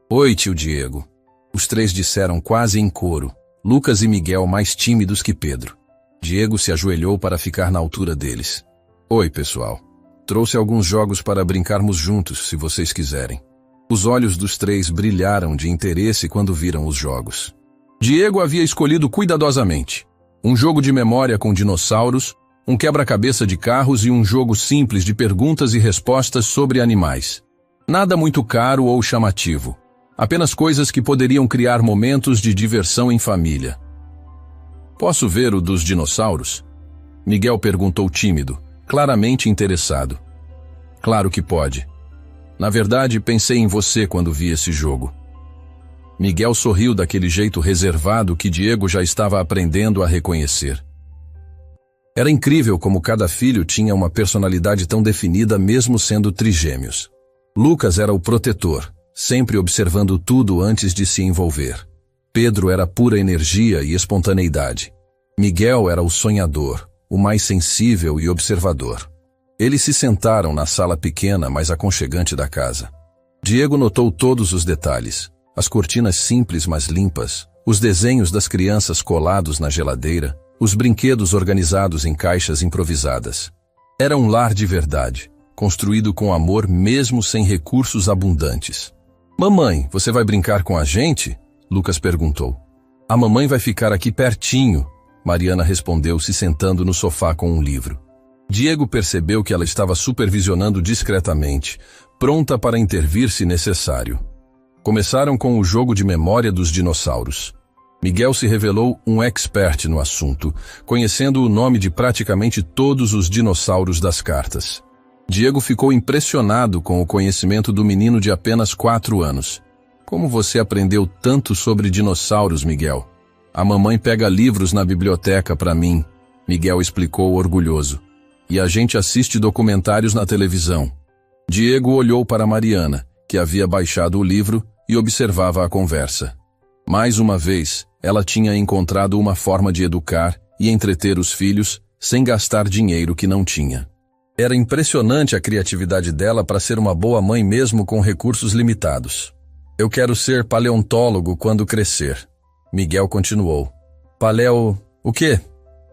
"Oi, tio Diego." Os 3 disseram quase em coro, Lucas e Miguel mais tímidos que Pedro. Diego se ajoelhou para ficar na altura deles. "Oi, pessoal. Trouxe alguns jogos para brincarmos juntos, se vocês quiserem." Os olhos dos 3 brilharam de interesse quando viram os jogos. Diego havia escolhido cuidadosamente um jogo de memória com dinossauros, um quebra-cabeça de carros e um jogo simples de perguntas e respostas sobre animais. Nada muito caro ou chamativo. Apenas coisas que poderiam criar momentos de diversão em família. "Posso ver o dos dinossauros?" Miguel perguntou tímido, claramente interessado. "Claro que pode. Na verdade, pensei em você quando vi esse jogo." Miguel sorriu daquele jeito reservado que Diego já estava aprendendo a reconhecer. Era incrível como cada filho tinha uma personalidade tão definida mesmo sendo trigêmeos. Lucas era o protetor, sempre observando tudo antes de se envolver. Pedro era pura energia e espontaneidade. Miguel era o sonhador, o mais sensível e observador. Eles se sentaram na sala pequena, mas aconchegante da casa. Diego notou todos os detalhes, as cortinas simples mas limpas, os desenhos das crianças colados na geladeira, os brinquedos organizados em caixas improvisadas. Era um lar de verdade, construído com amor mesmo sem recursos abundantes. "Mamãe, você vai brincar com a gente?" Lucas perguntou. "A mamãe vai ficar aqui pertinho", Mariana respondeu, se sentando no sofá com um livro. Diego percebeu que ela estava supervisionando discretamente, pronta para intervir se necessário. Começaram com o jogo de memória dos dinossauros. Miguel se revelou um expert no assunto, conhecendo o nome de praticamente todos os dinossauros das cartas. Diego ficou impressionado com o conhecimento do menino de apenas 4 anos. "Como você aprendeu tanto sobre dinossauros, Miguel?" "A mamãe pega livros na biblioteca para mim", Miguel explicou orgulhoso. "E a gente assiste documentários na televisão." Diego olhou para Mariana, que havia baixado o livro e observava a conversa. Mais uma vez, ela tinha encontrado uma forma de educar e entreter os filhos sem gastar dinheiro que não tinha. Era impressionante a criatividade dela para ser uma boa mãe mesmo com recursos limitados. Eu quero ser paleontólogo quando crescer. Miguel continuou. O quê?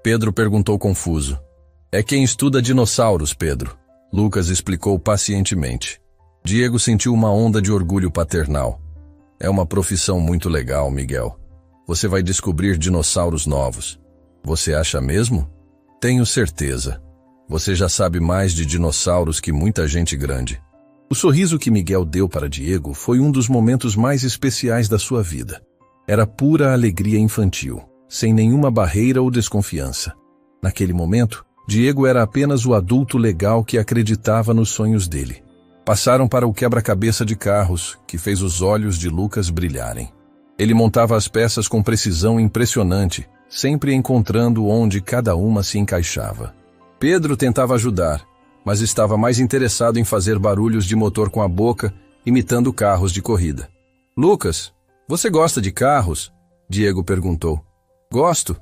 Pedro perguntou confuso. É quem estuda dinossauros, Pedro. Lucas explicou pacientemente. Diego sentiu uma onda de orgulho paternal. É uma profissão muito legal, Miguel. Você vai descobrir dinossauros novos. Você acha mesmo? Tenho certeza. Você já sabe mais de dinossauros que muita gente grande. O sorriso que Miguel deu para Diego foi um dos momentos mais especiais da sua vida. Era pura alegria infantil, sem nenhuma barreira ou desconfiança. Naquele momento, Diego era apenas o adulto legal que acreditava nos sonhos dele. Passaram para o quebra-cabeça de carros, que fez os olhos de Lucas brilharem. Ele montava as peças com precisão impressionante, sempre encontrando onde cada uma se encaixava. Pedro tentava ajudar, mas estava mais interessado em fazer barulhos de motor com a boca, imitando carros de corrida. Lucas, você gosta de carros? Diego perguntou. Gosto.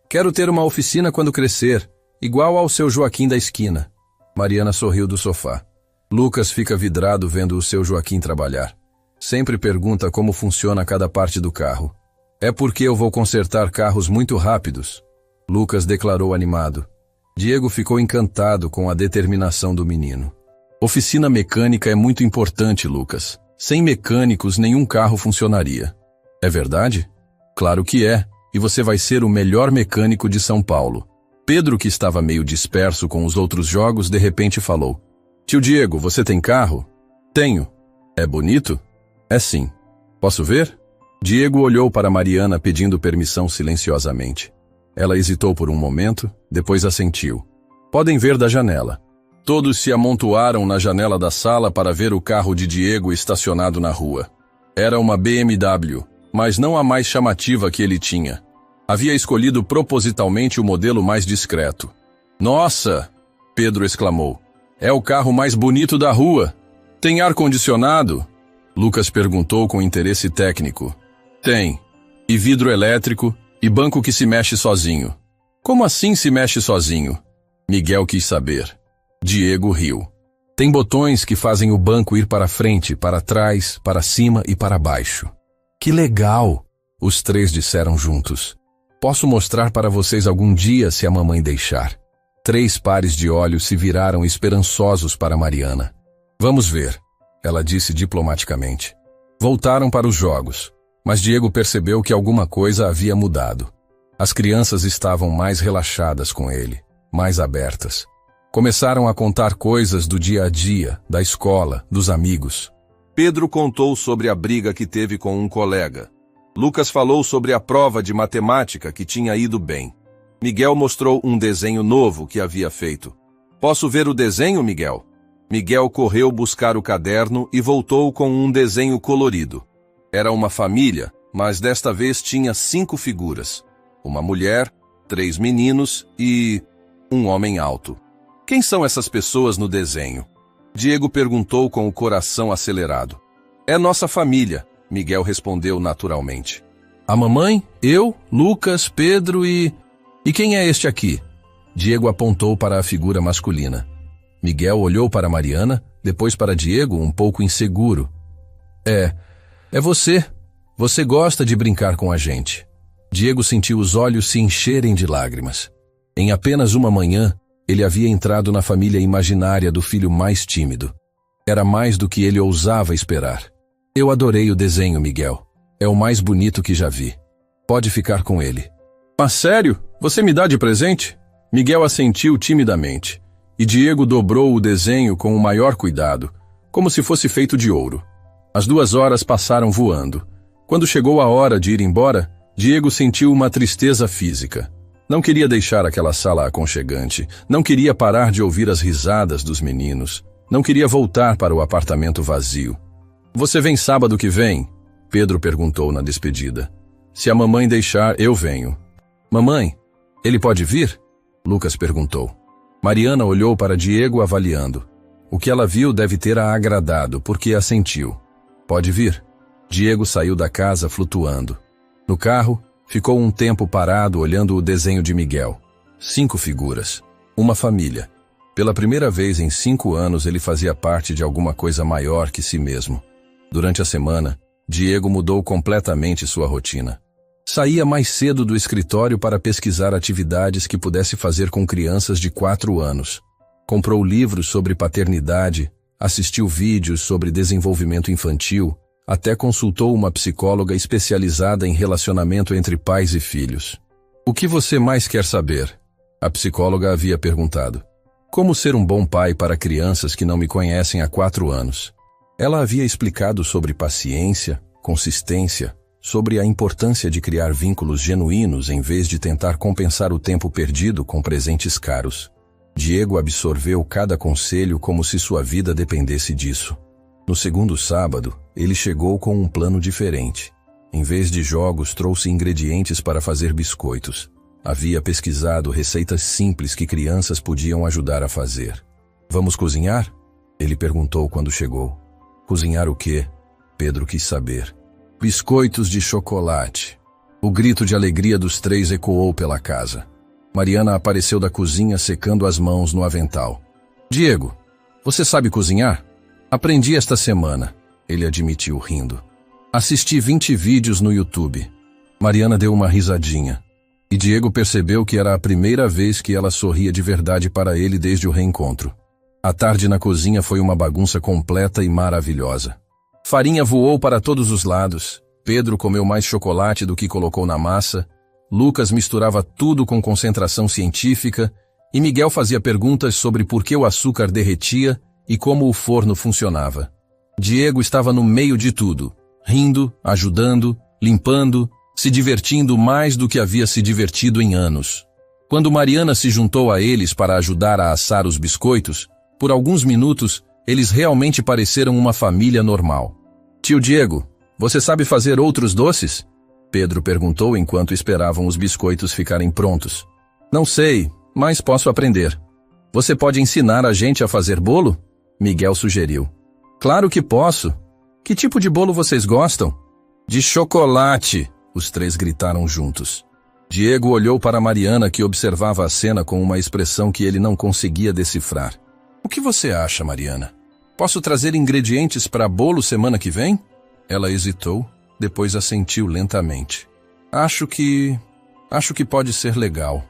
Quero ter uma oficina quando crescer, igual ao seu Joaquim da esquina. Mariana sorriu do sofá. Lucas fica vidrado vendo o seu Joaquim trabalhar. Sempre pergunta como funciona cada parte do carro. É porque eu vou consertar carros muito rápidos, Lucas declarou animado. Diego ficou encantado com a determinação do menino. Oficina mecânica é muito importante, Lucas. Sem mecânicos, nenhum carro funcionaria. É verdade? Claro que é, e você vai ser o melhor mecânico de São Paulo. Pedro, que estava meio disperso com os outros jogos, de repente falou. Tio Diego, você tem carro? Tenho. É bonito? É sim. Posso ver? Diego olhou para Mariana pedindo permissão silenciosamente. Ela hesitou por um momento, depois assentiu. Podem ver da janela. Todos se amontoaram na janela da sala para ver o carro de Diego estacionado na rua. Era uma BMW, mas não a mais chamativa que ele tinha. Havia escolhido propositalmente o modelo mais discreto. Nossa! Pedro exclamou. É o carro mais bonito da rua. Tem ar-condicionado? Lucas perguntou com interesse técnico. Tem. E vidro elétrico, e banco que se mexe sozinho. Como assim se mexe sozinho? Miguel quis saber. Diego riu. Tem botões que fazem o banco ir para frente, para trás, para cima e para baixo. Que legal! Os três disseram juntos. Posso mostrar para vocês algum dia se a mamãe deixar. 3 pares de olhos se viraram esperançosos para Mariana. Vamos ver, ela disse diplomaticamente. Voltaram para os jogos, mas Diego percebeu que alguma coisa havia mudado. As crianças estavam mais relaxadas com ele, mais abertas. Começaram a contar coisas do dia a dia, da escola, dos amigos. Pedro contou sobre a briga que teve com um colega. Lucas falou sobre a prova de matemática que tinha ido bem. Miguel mostrou um desenho novo que havia feito. Posso ver o desenho, Miguel? Miguel correu buscar o caderno e voltou com um desenho colorido. Era uma família, mas desta vez tinha 5 figuras. Uma mulher, 3 meninos e um homem alto. Quem são essas pessoas no desenho? Diego perguntou com o coração acelerado. É nossa família, Miguel respondeu naturalmente. A mamãe, eu, Lucas, Pedro e... E quem é este aqui? Diego apontou para a figura masculina. Miguel olhou para Mariana, depois para Diego, um pouco inseguro. É você. Você gosta de brincar com a gente. Diego sentiu os olhos se encherem de lágrimas. Em apenas uma manhã, ele havia entrado na família imaginária do filho mais tímido. Era mais do que ele ousava esperar. Eu adorei o desenho, Miguel. É o mais bonito que já vi. Pode ficar com ele. Ah, sério? Você me dá de presente? Miguel assentiu timidamente, e Diego dobrou o desenho com o maior cuidado, como se fosse feito de ouro. As 2 horas passaram voando. Quando chegou a hora de ir embora, Diego sentiu uma tristeza física. Não queria deixar aquela sala aconchegante, não queria parar de ouvir as risadas dos meninos, não queria voltar para o apartamento vazio. Você vem sábado que vem? Pedro perguntou na despedida. Se a mamãe deixar, eu venho. Mamãe, ele pode vir? Lucas perguntou. Mariana olhou para Diego avaliando. O que ela viu deve ter a agradado, porque assentiu. Pode vir. Diego saiu da casa flutuando. No carro, ficou um tempo parado olhando o desenho de Miguel. 5 figuras. Uma família. Pela primeira vez em 5 anos ele fazia parte de alguma coisa maior que si mesmo. Durante a semana, Diego mudou completamente sua rotina. Saía mais cedo do escritório para pesquisar atividades que pudesse fazer com crianças de 4 anos. Comprou livros sobre paternidade, assistiu vídeos sobre desenvolvimento infantil, até consultou uma psicóloga especializada em relacionamento entre pais e filhos. O que você mais quer saber? A psicóloga havia perguntado. Como ser um bom pai para crianças que não me conhecem há 4 anos? Ela havia explicado sobre paciência, consistência, sobre a importância de criar vínculos genuínos em vez de tentar compensar o tempo perdido com presentes caros. Diego absorveu cada conselho como se sua vida dependesse disso. No segundo sábado, ele chegou com um plano diferente. Em vez de jogos, trouxe ingredientes para fazer biscoitos. Havia pesquisado receitas simples que crianças podiam ajudar a fazer. Vamos cozinhar? Ele perguntou quando chegou. Cozinhar o quê? Pedro quis saber. Biscoitos de chocolate. O grito de alegria dos 3 ecoou pela casa. Mariana apareceu da cozinha secando as mãos no avental. Diego, você sabe cozinhar? Aprendi esta semana, ele admitiu rindo. Assisti 20 vídeos no YouTube. Mariana deu uma risadinha. E Diego percebeu que era a primeira vez que ela sorria de verdade para ele desde o reencontro. A tarde na cozinha foi uma bagunça completa e maravilhosa. Farinha voou para todos os lados. Pedro comeu mais chocolate do que colocou na massa. Lucas misturava tudo com concentração científica. E Miguel fazia perguntas sobre por que o açúcar derretia e como o forno funcionava. Diego estava no meio de tudo, rindo, ajudando, limpando, se divertindo mais do que havia se divertido em anos. Quando Mariana se juntou a eles para ajudar a assar os biscoitos, por alguns minutos, eles realmente pareceram uma família normal. Tio Diego, você sabe fazer outros doces? Pedro perguntou enquanto esperavam os biscoitos ficarem prontos. Não sei, mas posso aprender. Você pode ensinar a gente a fazer bolo? Miguel sugeriu. Claro que posso. Que tipo de bolo vocês gostam? De chocolate, os 3 gritaram juntos. Diego olhou para Mariana, que observava a cena com uma expressão que ele não conseguia decifrar. O que você acha, Mariana? Posso trazer ingredientes para bolo semana que vem? Ela hesitou, depois assentiu lentamente. Acho que pode ser legal.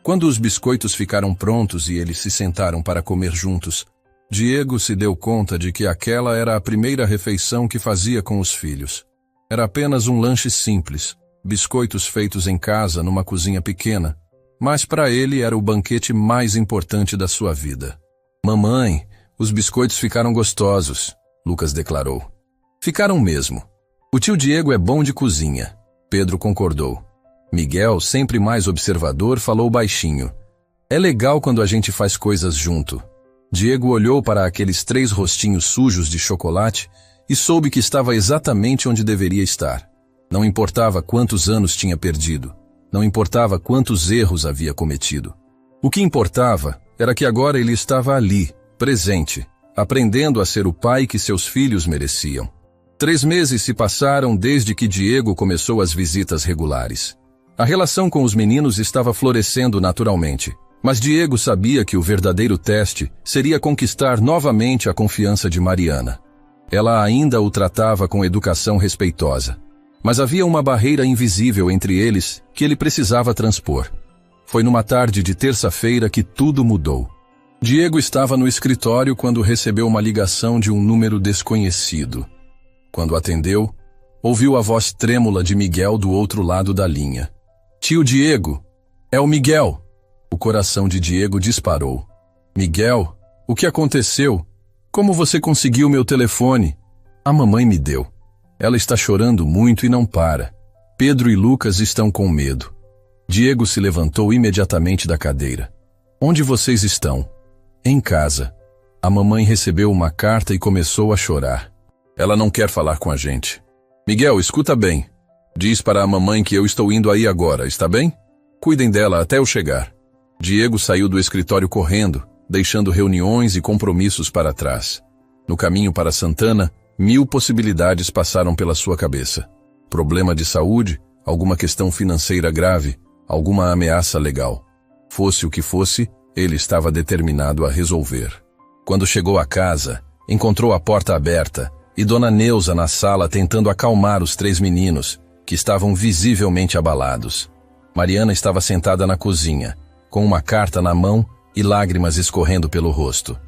Quando os biscoitos ficaram prontos e eles se sentaram para comer juntos, Diego se deu conta de que aquela era a primeira refeição que fazia com os filhos. Era apenas um lanche simples, biscoitos feitos em casa numa cozinha pequena, mas para ele era o banquete mais importante da sua vida. Mamãe, os biscoitos ficaram gostosos, Lucas declarou. Ficaram mesmo. O tio Diego é bom de cozinha, Pedro concordou. Miguel, sempre mais observador, falou baixinho. É legal quando a gente faz coisas junto. Diego olhou para aqueles 3 rostinhos sujos de chocolate e soube que estava exatamente onde deveria estar. Não importava quantos anos tinha perdido. Não importava quantos erros havia cometido. O que importava era que agora ele estava ali, presente, aprendendo a ser o pai que seus filhos mereciam. 3 meses se passaram desde que Diego começou as visitas regulares. A relação com os meninos estava florescendo naturalmente, mas Diego sabia que o verdadeiro teste seria conquistar novamente a confiança de Mariana. Ela ainda o tratava com educação respeitosa, mas havia uma barreira invisível entre eles que ele precisava transpor. Foi numa tarde de terça-feira que tudo mudou. Diego estava no escritório quando recebeu uma ligação de um número desconhecido. Quando atendeu, ouviu a voz trêmula de Miguel do outro lado da linha. Tio Diego, é o Miguel. O coração de Diego disparou. Miguel, o que aconteceu? Como você conseguiu meu telefone? A mamãe me deu. Ela está chorando muito e não para. Pedro e Lucas estão com medo. Diego se levantou imediatamente da cadeira. Onde vocês estão? Em casa. A mamãe recebeu uma carta e começou a chorar. Ela não quer falar com a gente. Miguel, escuta bem. Diz para a mamãe que eu estou indo aí agora, está bem? Cuidem dela até eu chegar. Diego saiu do escritório correndo, deixando reuniões e compromissos para trás. No caminho para Santana, 1000 possibilidades passaram pela sua cabeça. Problema de saúde, alguma questão financeira grave, alguma ameaça legal. Fosse o que fosse, ele estava determinado a resolver. Quando chegou à casa, encontrou a porta aberta e Dona Neuza na sala tentando acalmar os 3 meninos, que estavam visivelmente abalados. Mariana estava sentada na cozinha, com uma carta na mão e lágrimas escorrendo pelo rosto.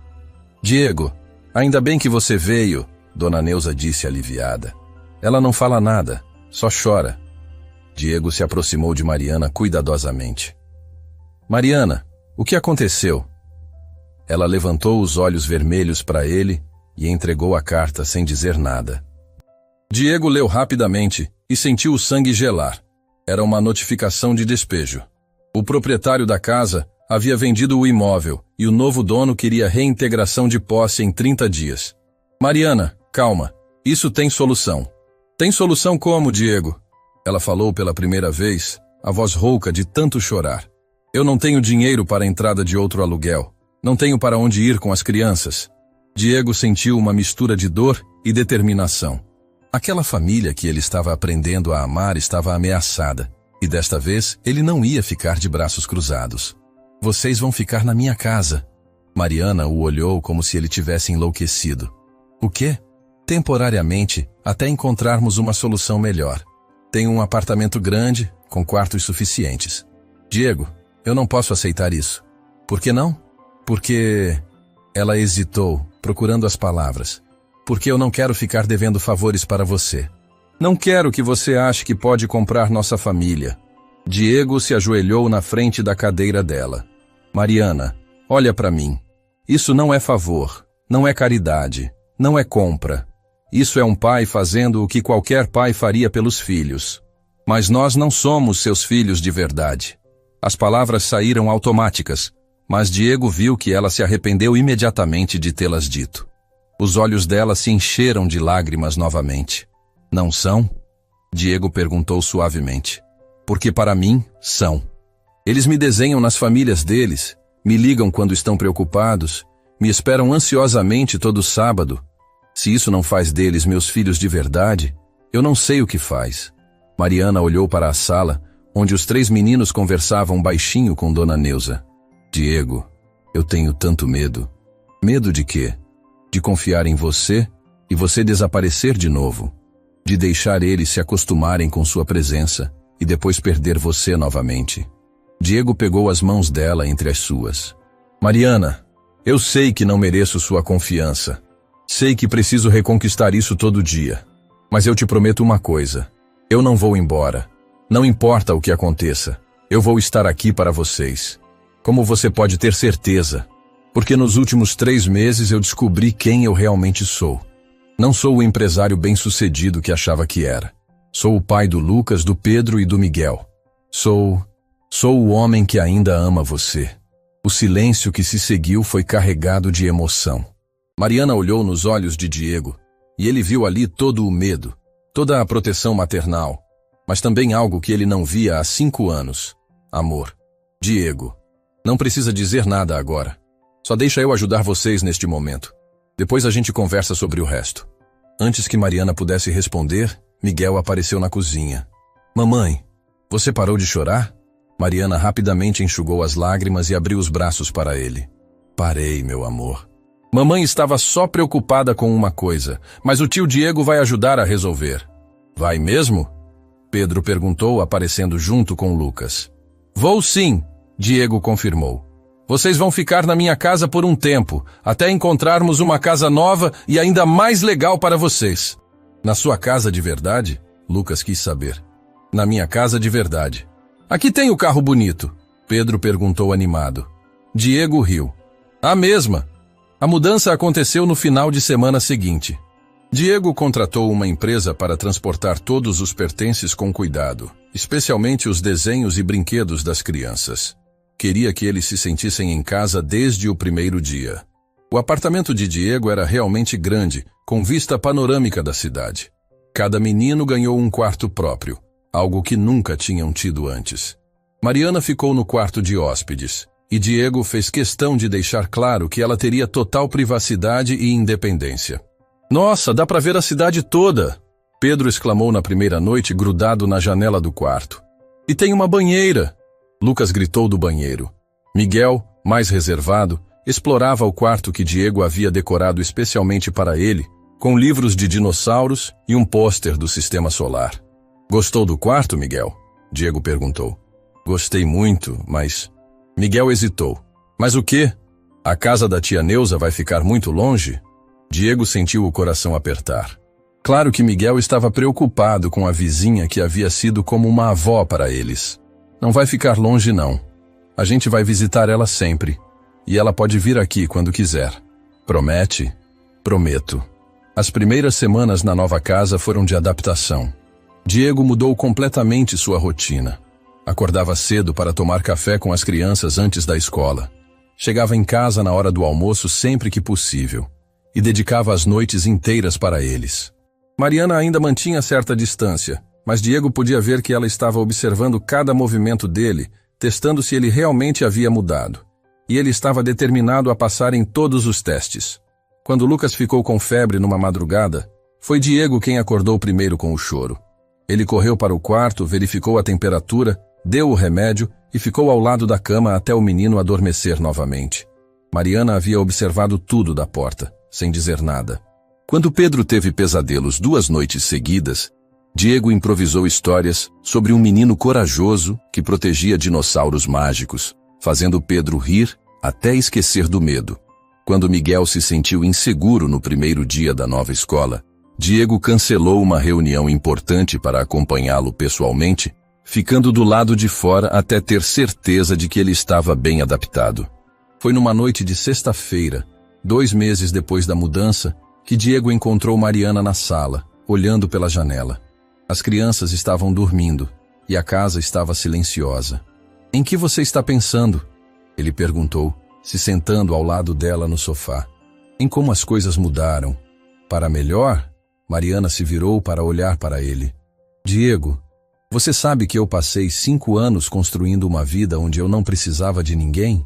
Diego, ainda bem que você veio, Dona Neuza disse aliviada. Ela não fala nada, só chora. Diego se aproximou de Mariana cuidadosamente. Mariana, o que aconteceu? Ela levantou os olhos vermelhos para ele e entregou a carta sem dizer nada. Diego leu rapidamente e sentiu o sangue gelar. Era uma notificação de despejo. O proprietário da casa havia vendido o imóvel e o novo dono queria reintegração de posse em 30 dias. Mariana, calma, isso tem solução. Tem solução como, Diego? Ela falou pela primeira vez, a voz rouca de tanto chorar. Eu não tenho dinheiro para a entrada de outro aluguel. Não tenho para onde ir com as crianças. Diego sentiu uma mistura de dor e determinação. Aquela família que ele estava aprendendo a amar estava ameaçada, e desta vez ele não ia ficar de braços cruzados. Vocês vão ficar na minha casa. Mariana o olhou como se ele tivesse enlouquecido. O quê? Temporariamente, até encontrarmos uma solução melhor. Tenho um apartamento grande, com quartos suficientes. Diego, eu não posso aceitar isso. Por que não? Porque... Ela hesitou, procurando as palavras. Porque eu não quero ficar devendo favores para você. Não quero que você ache que pode comprar nossa família. Diego se ajoelhou na frente da cadeira dela. Mariana, olha para mim. Isso não é favor, não é caridade, não é compra. Isso é um pai fazendo o que qualquer pai faria pelos filhos. Mas nós não somos seus filhos de verdade. As palavras saíram automáticas, mas Diego viu que ela se arrependeu imediatamente de tê-las dito. Os olhos dela se encheram de lágrimas novamente. Não são? Diego perguntou suavemente. Porque para mim, são. Eles me desenham nas famílias deles, me ligam quando estão preocupados, me esperam ansiosamente todo sábado. Se isso não faz deles meus filhos de verdade, eu não sei o que faz. Mariana olhou para a sala, onde os 3 meninos conversavam baixinho com Dona Neuza. Diego, eu tenho tanto medo. Medo de quê? De confiar em você e você desaparecer de novo. De deixar eles se acostumarem com sua presença e depois perder você novamente. Diego pegou as mãos dela entre as suas. Mariana, eu sei que não mereço sua confiança. Sei que preciso reconquistar isso todo dia. Mas eu te prometo uma coisa. Eu não vou embora. Não importa o que aconteça. Eu vou estar aqui para vocês. Como você pode ter certeza? Porque nos últimos 3 meses eu descobri quem eu realmente sou. Não sou o empresário bem-sucedido que achava que era. Sou o pai do Lucas, do Pedro e do Miguel. Sou o homem que ainda ama você. O silêncio que se seguiu foi carregado de emoção. Mariana olhou nos olhos de Diego, e ele viu ali todo o medo, toda a proteção maternal, mas também algo que ele não via há 5 anos. Amor. Diego, não precisa dizer nada agora. Só deixa eu ajudar vocês neste momento. Depois a gente conversa sobre o resto. Antes que Mariana pudesse responder, Miguel apareceu na cozinha. Mamãe, você parou de chorar? Mariana rapidamente enxugou as lágrimas e abriu os braços para ele. Parei, meu amor. Mamãe estava só preocupada com uma coisa, mas o tio Diego vai ajudar a resolver. Vai mesmo? Pedro perguntou, aparecendo junto com Lucas. Vou sim, Diego confirmou. Vocês vão ficar na minha casa por um tempo, até encontrarmos uma casa nova e ainda mais legal para vocês. Na sua casa de verdade? Lucas quis saber. Na minha casa de verdade. Aqui tem o carro bonito, Pedro perguntou animado. Diego riu. A mesma. A mudança aconteceu no final de semana seguinte. Diego contratou uma empresa para transportar todos os pertences com cuidado, especialmente os desenhos e brinquedos das crianças. Queria que eles se sentissem em casa desde o primeiro dia. O apartamento de Diego era realmente grande, com vista panorâmica da cidade. Cada menino ganhou um quarto próprio, algo que nunca tinham tido antes. Mariana ficou no quarto de hóspedes, E Diego fez questão de deixar claro que ela teria total privacidade e independência. Nossa, dá para ver a cidade toda! Pedro exclamou na primeira noite, grudado na janela do quarto. E tem uma banheira! Lucas gritou do banheiro. Miguel, mais reservado, explorava o quarto que Diego havia decorado especialmente para ele, com livros de dinossauros e um pôster do Sistema Solar. Gostou do quarto, Miguel? Diego perguntou. Gostei muito, mas... Miguel hesitou. Mas o quê? A casa da tia Neuza vai ficar muito longe? Diego sentiu o coração apertar. Claro que Miguel estava preocupado com a vizinha que havia sido como uma avó para eles. Não vai ficar longe, não. A gente vai visitar ela sempre. E ela pode vir aqui quando quiser. Promete? Prometo. As primeiras semanas na nova casa foram de adaptação. Diego mudou completamente sua rotina. Acordava cedo para tomar café com as crianças antes da escola. Chegava em casa na hora do almoço sempre que possível. E dedicava as noites inteiras para eles. Mariana ainda mantinha certa distância, mas Diego podia ver que ela estava observando cada movimento dele, testando se ele realmente havia mudado. E ele estava determinado a passar em todos os testes. Quando Lucas ficou com febre numa madrugada, foi Diego quem acordou primeiro com o choro. Ele correu para o quarto, verificou a temperatura, deu o remédio e ficou ao lado da cama até o menino adormecer novamente. Mariana havia observado tudo da porta, sem dizer nada. Quando Pedro teve pesadelos 2 noites seguidas, Diego improvisou histórias sobre um menino corajoso que protegia dinossauros mágicos, fazendo Pedro rir até esquecer do medo. Quando Miguel se sentiu inseguro no primeiro dia da nova escola, Diego cancelou uma reunião importante para acompanhá-lo pessoalmente, ficando do lado de fora até ter certeza de que ele estava bem adaptado. Foi numa noite de sexta-feira, 2 meses depois da mudança, que Diego encontrou Mariana na sala, olhando pela janela. As crianças estavam dormindo e a casa estava silenciosa. Em que você está pensando? Ele perguntou, se sentando ao lado dela no sofá. Em como as coisas mudaram. Para melhor? Mariana se virou para olhar para ele. Diego, você sabe que eu passei 5 anos construindo uma vida onde eu não precisava de ninguém?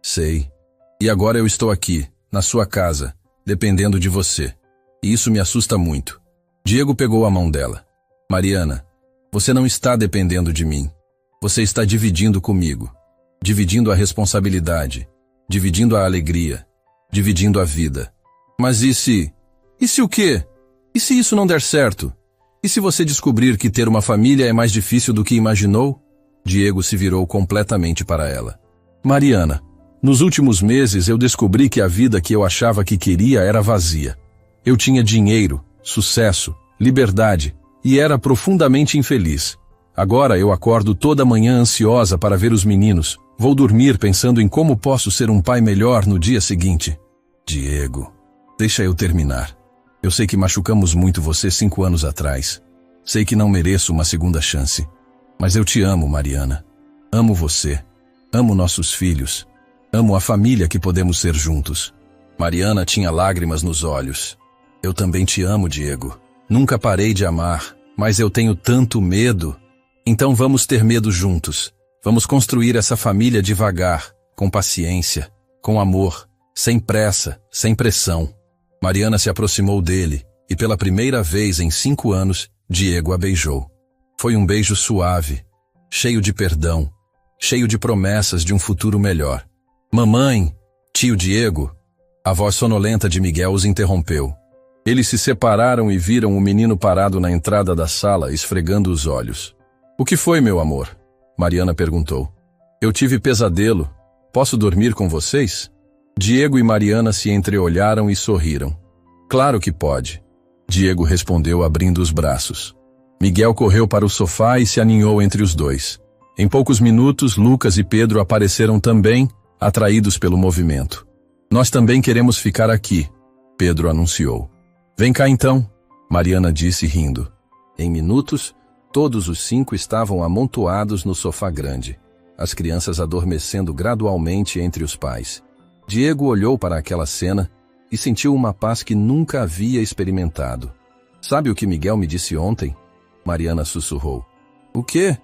Sei. E agora eu estou aqui, na sua casa, dependendo de você. E isso me assusta muito. Diego pegou a mão dela. Mariana, você não está dependendo de mim. Você está dividindo comigo. Dividindo a responsabilidade. Dividindo a alegria. Dividindo a vida. Mas e se? E se o quê? E se isso não der certo? E se você descobrir que ter uma família é mais difícil do que imaginou? Diego se virou completamente para ela. Mariana, nos últimos meses eu descobri que a vida que eu achava que queria era vazia. Eu tinha dinheiro, sucesso, liberdade e era profundamente infeliz. Agora eu acordo toda manhã ansiosa para ver os meninos. Vou dormir pensando em como posso ser um pai melhor no dia seguinte. Diego, deixa eu terminar. Eu sei que machucamos muito você 5 anos atrás. Sei que não mereço uma segunda chance. Mas eu te amo, Mariana. Amo você. Amo nossos filhos. Amo a família que podemos ser juntos. Mariana tinha lágrimas nos olhos. Eu também te amo, Diego. Nunca parei de amar, mas eu tenho tanto medo. Então vamos ter medo juntos. Vamos construir essa família devagar, com paciência, com amor, sem pressa, sem pressão. Mariana se aproximou dele e pela primeira vez em 5 anos, Diego a beijou. Foi um beijo suave, cheio de perdão, cheio de promessas de um futuro melhor. Mamãe, tio Diego, a voz sonolenta de Miguel os interrompeu. Eles se separaram e viram o menino parado na entrada da sala, esfregando os olhos. O que foi, meu amor? Mariana perguntou. Eu tive pesadelo. Posso dormir com vocês? Diego e Mariana se entreolharam e sorriram. Claro que pode. Diego respondeu abrindo os braços. Miguel correu para o sofá e se aninhou entre os dois. Em poucos minutos, Lucas e Pedro apareceram também, atraídos pelo movimento. Nós também queremos ficar aqui, Pedro anunciou. Vem cá então, Mariana disse rindo. Em minutos, todos os 5 estavam amontoados no sofá grande, as crianças adormecendo gradualmente entre os pais. Diego olhou para aquela cena e sentiu uma paz que nunca havia experimentado. Sabe o que Miguel me disse ontem? Mariana sussurrou. O quê?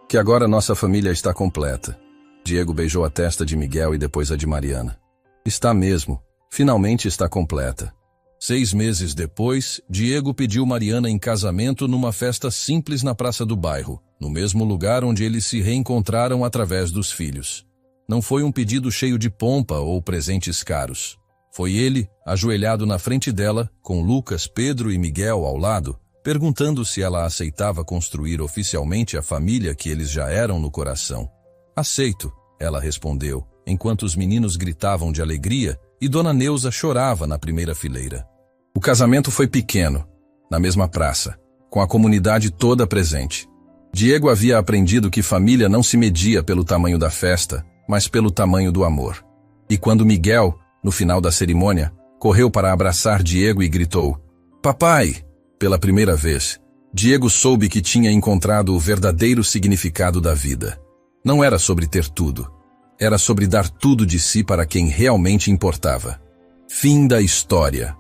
Que agora nossa família está completa. Diego beijou a testa de Miguel e depois a de Mariana. Está mesmo. Finalmente está completa. 6 meses depois, Diego pediu Mariana em casamento numa festa simples na praça do bairro, no mesmo lugar onde eles se reencontraram através dos filhos. Não foi um pedido cheio de pompa ou presentes caros. Foi ele, ajoelhado na frente dela, com Lucas, Pedro e Miguel ao lado, perguntando se ela aceitava construir oficialmente a família que eles já eram no coração. Aceito, ela respondeu, enquanto os meninos gritavam de alegria e Dona Neuza chorava na primeira fileira. O casamento foi pequeno, na mesma praça, com a comunidade toda presente. Diego havia aprendido que família não se media pelo tamanho da festa, mas pelo tamanho do amor. E quando Miguel, no final da cerimônia, correu para abraçar Diego e gritou: "Papai!" Pela primeira vez, Diego soube que tinha encontrado o verdadeiro significado da vida. Não era sobre ter tudo. Era sobre dar tudo de si para quem realmente importava. Fim da história.